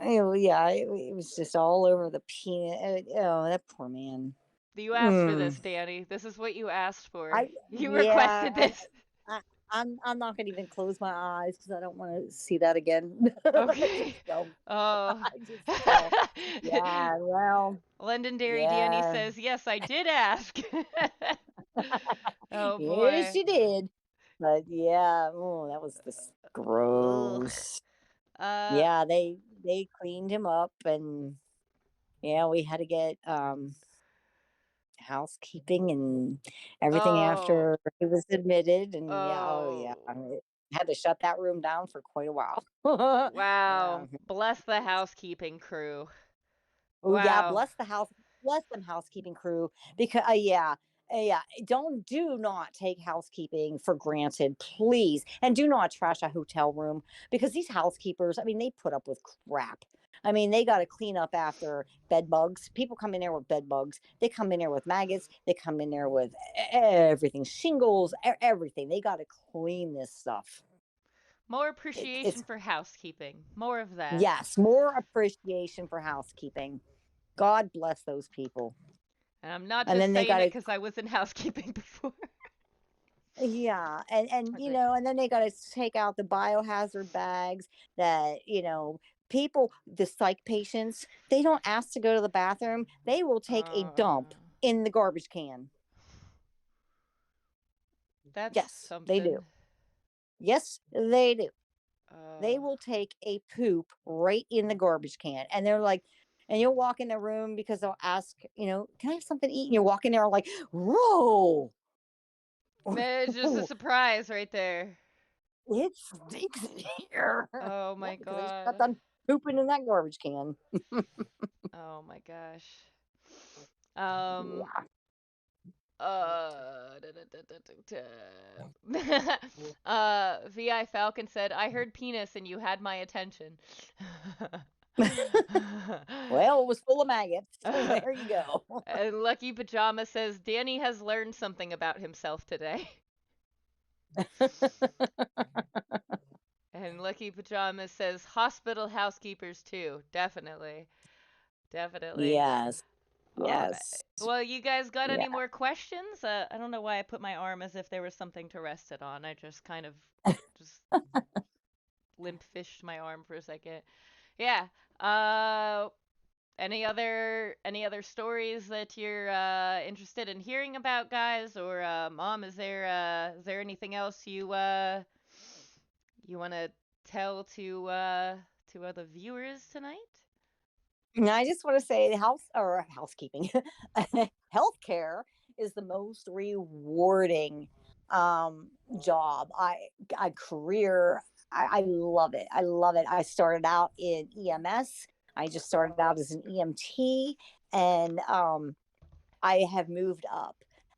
Yeah, it was just all over the penis. Oh, that poor man. You asked for Mm. this, Danny. This is what you asked for. I You yeah, requested this. I'm not gonna even close my eyes because I don't want to see that again. I Okay. just don't. Oh. I just don't. Yeah, well, Legendary Danny yeah. says, "Yes, I did ask." Oh Yes, boy. you did. But yeah, oh, that was just Ugh. gross. Uh Yeah, they cleaned him up, and yeah, we had to get housekeeping and everything oh. after he was admitted, and yeah, oh yeah, Oh. I mean, had to shut that room down for quite a while. Yeah. Wow. Bless the housekeeping crew. Oh yeah, Wow. bless them housekeeping crew, because yeah, yeah. Do not take housekeeping for granted, please, and do not trash a hotel room, because these housekeepers, I mean, they put up with crap. I mean, they got to clean up after bed bugs. People come in there with bed bugs. They come in there with maggots. They come in there with everything, shingles, everything. They got to clean this stuff. More It's appreciation for housekeeping. More of that. yes, more appreciation for housekeeping. God bless those people. And I'm not And just then they saying got it to, because I was in housekeeping before. yeah, and Okay. and then they got to take out the biohazard bags that, people, the psych patients, they don't ask to go to the bathroom. They will take a dump Uh, in the garbage can. that's Yes, they do. something. Yes, they do. Uh, They will take a poop right in the garbage can. And they're like, and you'll walk in the room because they'll ask, can I have something to eat? And you walk in there like, whoa, it's just a surprise right there. it stinks in here. Oh Yeah, my because they just got god. done pooping in that garbage can. Oh my gosh. Um. Yeah. Da, da, da, da, da. Vi Falcon said, "I heard penis and you had my attention." Well, it was full of maggots. So there you go. And Lucky Pajama says, "Danny has learned something about himself today." And Lucky Pajama says, "Hospital housekeepers too, definitely, definitely." Yes. All Yes. right. Well, you guys got Yeah. any more questions? I don't know why I put my arm as if there was something to rest it on. I just kind of just limp fished my arm for a second. Yeah. Uh, any other stories that you're interested in hearing about, guys? Or Mom, is there anything else you want to tell to other viewers tonight? And I just want to say the housekeeping, healthcare is the most rewarding job. I career. I love it. I love it. I started out in EMS. I just started out as an EMT, and I have moved up,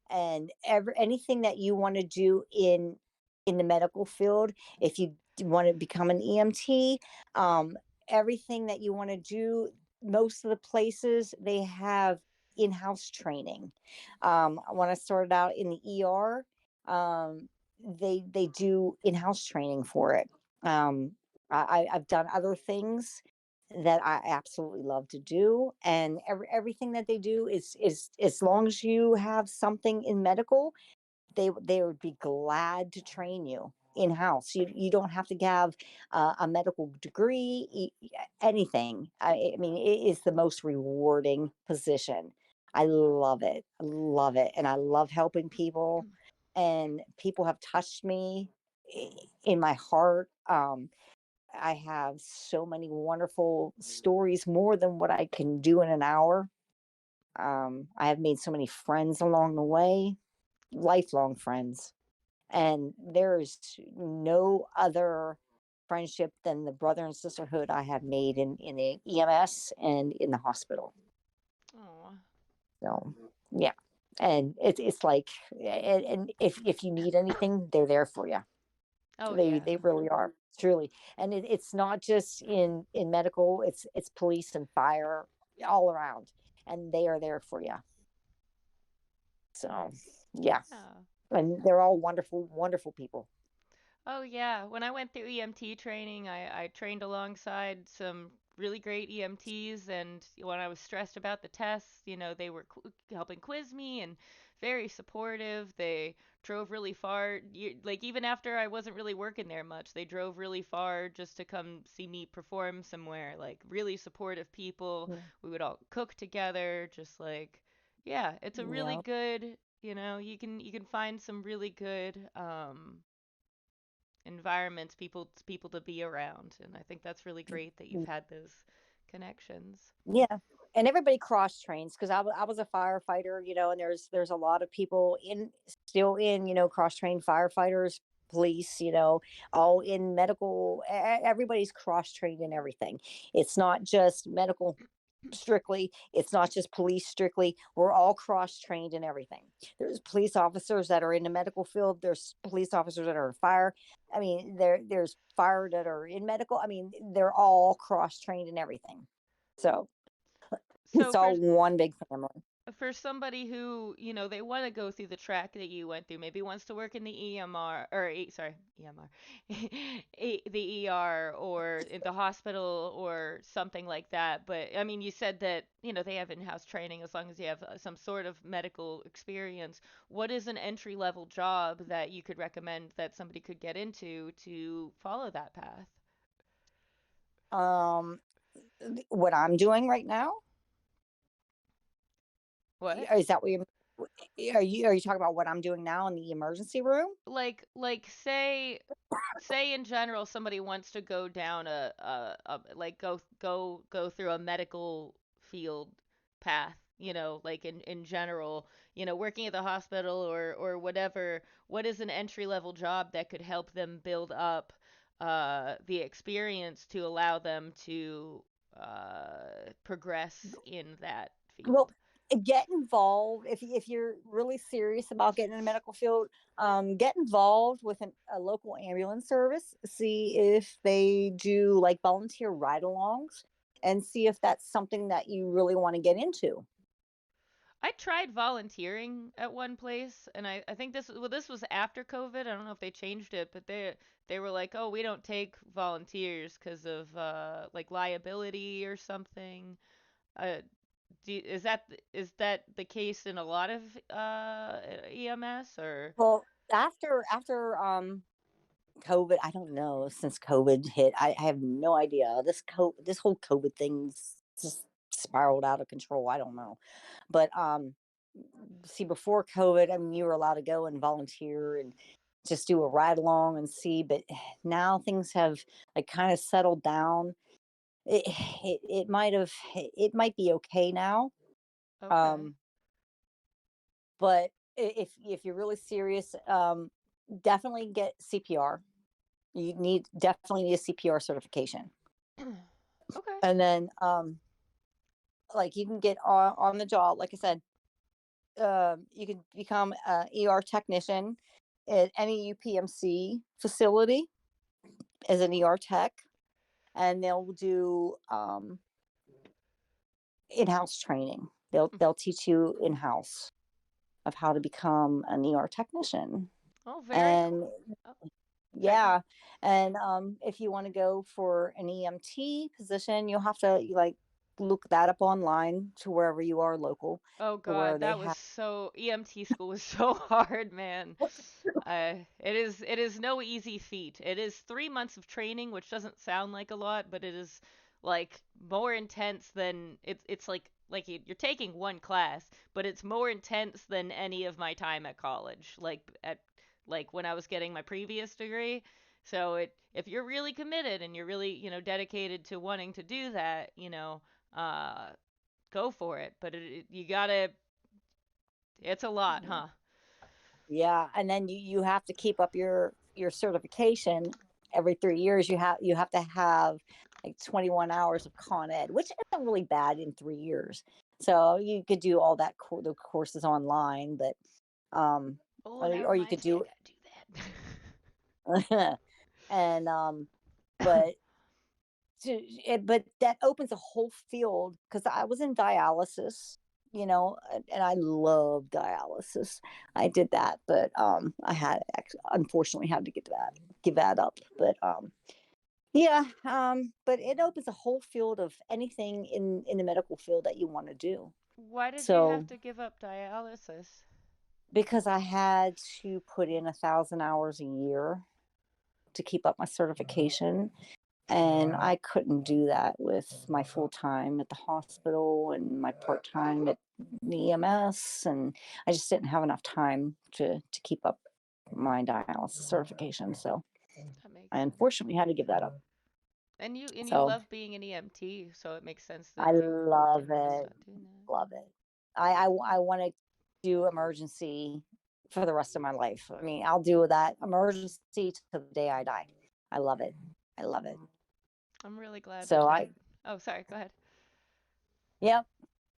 and anything that you want to do in the medical field, if you want to become an EMT, everything that you want to do, most of the places they have in-house training. When I started out in the ER, they do in-house training for it. I've done other things that I absolutely love to do, and everything that they do is, as long as you have something in medical, they would be glad to train you in house. You don't have to have a medical degree, anything. I mean, it is the most rewarding position. I love it. I love it, and I love helping people. And people have touched me in my heart. I have so many wonderful stories, more than what I can do in an hour. I have made so many friends along the way, lifelong friends. And there is no other. friendship than the brother and sisterhood I have made in the EMS and in the hospital. Oh. So yeah, and it's like, and if you need anything, they're there for you. Oh They yeah. really are, truly. And it's not just in medical. It's police and fire all around, and they are there for you. So yeah, Yeah. and they're all wonderful, wonderful people. Oh yeah, when I went through EMT training, I trained alongside some really great EMTs, and when I was stressed about the tests, they were helping quiz me and very supportive. They drove really far, like even after I wasn't really working there much, they drove really far just to come see me perform somewhere. Like really supportive people. We would all cook together, just like yeah, it's a really Yeah. good, you can find some really good environments, people to be around, and I think that's really great that you've had those connections. Yeah, and everybody cross trains because I was a firefighter, and there's a lot of people in still in cross trained firefighters, police, all in medical. Everybody's cross trained in everything. It's not just medical strictly. It's not just police strictly. We're all cross trained in everything. There's police officers that are in the medical field. There's police officers that are in fire. I mean, there's fire that are in medical. I mean, they're all cross trained in everything. So So it's for all one big family. for somebody who, they want to go through the track that you went through, maybe wants to work in the EMR or sorry, EMR, the ER or in the hospital or something like that. But I mean, you said that, they have in-house training as long as you have some sort of medical experience. What is an entry-level job that you could recommend that somebody could get into to follow that path? Um, what I'm doing right now, What? is that what are you talking about what I'm doing now in the emergency room? Like say in general somebody wants to go down like go through a medical field path, like in general, working at the hospital or whatever. What is an entry level job that could help them build up the experience to allow them to progress in that Well, field? get involved if you're really serious about getting in the medical field. Get involved with a local ambulance service. See if they do like volunteer ride-alongs, and see if that's something that you really want to get into. I tried volunteering at one place, and I think this was after COVID. I don't know if they changed it, but they were like, "Oh, we don't take volunteers because of like liability or something." Uh, is that the case in a lot of EMS or? Well, after COVID, I don't know. Since COVID hit, I have no idea. This whole COVID thing's just spiraled out of control. I don't know, but see, before COVID, I mean, you were allowed to go and volunteer and just do a ride along and see. But now things have like kind of settled down. It might be okay now. Okay. Um, but if you're really serious, definitely get CPR. You definitely need a CPR certification. Okay. And then like you can get on the job, like I said, you can become a ER technician at any UPMC facility as an ER tech, and they'll do in-house training. They'll teach you in-house of how to become an ER technician. Oh, very And cool. Oh, sorry, go ahead. yeah, and if you want to go for an EMT position, you'll have to like look that up online to wherever you are local, Oh to where God, they that was have. so EMT school was so hard, man. It is no easy feat. It is 3 months of training, which doesn't sound like a lot, but it is like more intense than it's like you're taking one class, but it's more intense than any of my time at college, like when I was getting my previous degree. So if you're really committed and you're really, dedicated to wanting to do that, go for it. But you gotta, it's a lot, huh? Yeah, and then you have to keep up your certification every 3 years you have to have like 21 hours of Con Ed, which isn't really bad in 3 years. So you could do all the courses online, but um, Oh, or, that or you could reminds me, I do gotta do and that. but but that opens a whole field because I was in dialysis, and I love dialysis. I did that, but I had unfortunately had to give that up. But yeah, but it opens a whole field of anything in the medical field that you want to do. Why did you have So to give up dialysis? because I had to put in 1,000 hours a year to keep up my certification, and I couldn't do that with my full time at the hospital and my part time at the EMS, and I just didn't have enough time to keep up my dialysis certification. So That makes I sense. unfortunately had to give that up. And you So love being an EMT, so it makes sense that I you love didn't want to it, stop doing that. love it. I want to do emergency for the rest of my life. I mean, I'll do that emergency to the day I die. I love it. I love it. I'm really glad that So that. I, Oh, sorry. Go ahead. yeah,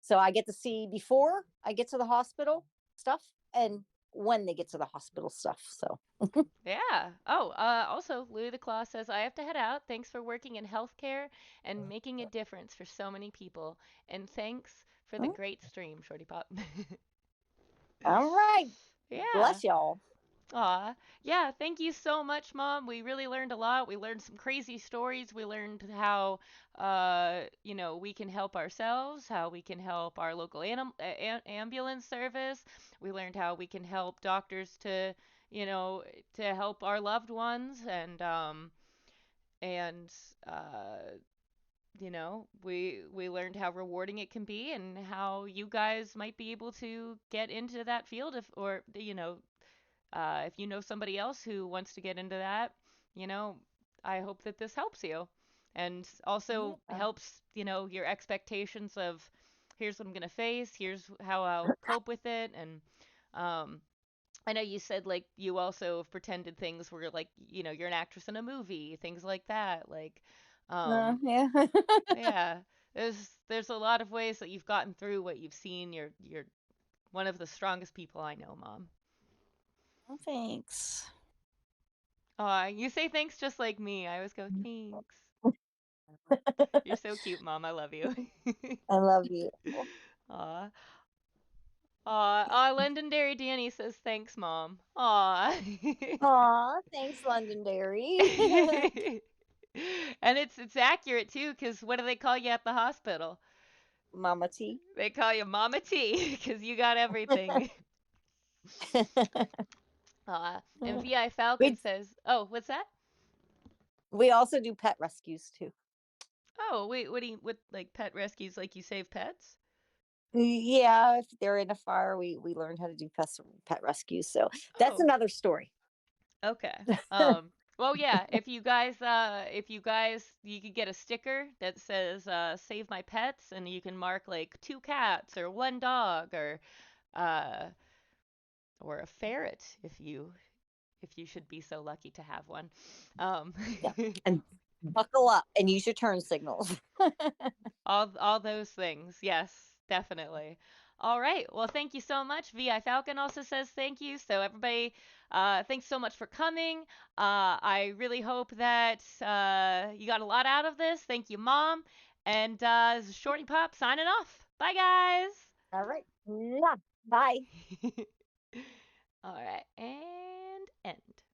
so I get to see before I get to the hospital stuff and when they get to the hospital stuff. So, Yeah. Oh, also, Louis the Claw says, I have to head out. Thanks for working in healthcare and making a difference for so many people. And thanks for the mm, great stream, Shorty Pop. all right. Yeah. Bless y'all. Aw. Yeah, thank you so much, Mom. We really learned a lot. We learned some crazy stories. We learned how, we can help ourselves, how we can help our local ambulance service. We learned how we can help doctors you know, to help our loved ones, and uh, we learned how rewarding it can be and how you guys might be able to get into that field if you know somebody else who wants to get into that, you know, I hope that this helps you and also Yeah. helps, your expectations of here's what I'm going to face, here's how I'll cope with it. And um, I know you said like you also have pretended things where like, you're an actress in a movie, things like that. Like, um, Yeah. yeah, there's a lot of ways that you've gotten through what you've seen. You're one of the strongest people I know, Mom. Well, thanks. Aw, you say thanks just like me. I always go, thanks. You're so cute, Mom. I love you. I love you. Aw. Aw, Londonderry Danny says thanks, Mom. Aw. Aw, thanks, Londonderry. And it's accurate too, 'cause what do they call you at the hospital? Mama T. They call you Mama T, 'cause you got everything. And VI Falcon we says, oh, what's that? we also do pet rescues too. Oh, wait, what like pet rescues, like you save pets? Yeah, if they're in a fire, we learned how to do pet rescues. So that's Oh, another story. okay. Well, yeah, if you guys, you could get a sticker that says, save my pets, and you can mark like two cats or one dog uh, or a ferret if you should be so lucky to have one. Um, Yeah. And buckle up and use your turn signals. all those things. Yes, definitely. All right. Well, thank you so much. VI Falcon also says thank you. So everybody, thanks so much for coming. I really hope that you got a lot out of this. Thank you, Mom. And this is Shorty Pop signing off. Bye, All right. Mwah. Bye. guys. All right, and end.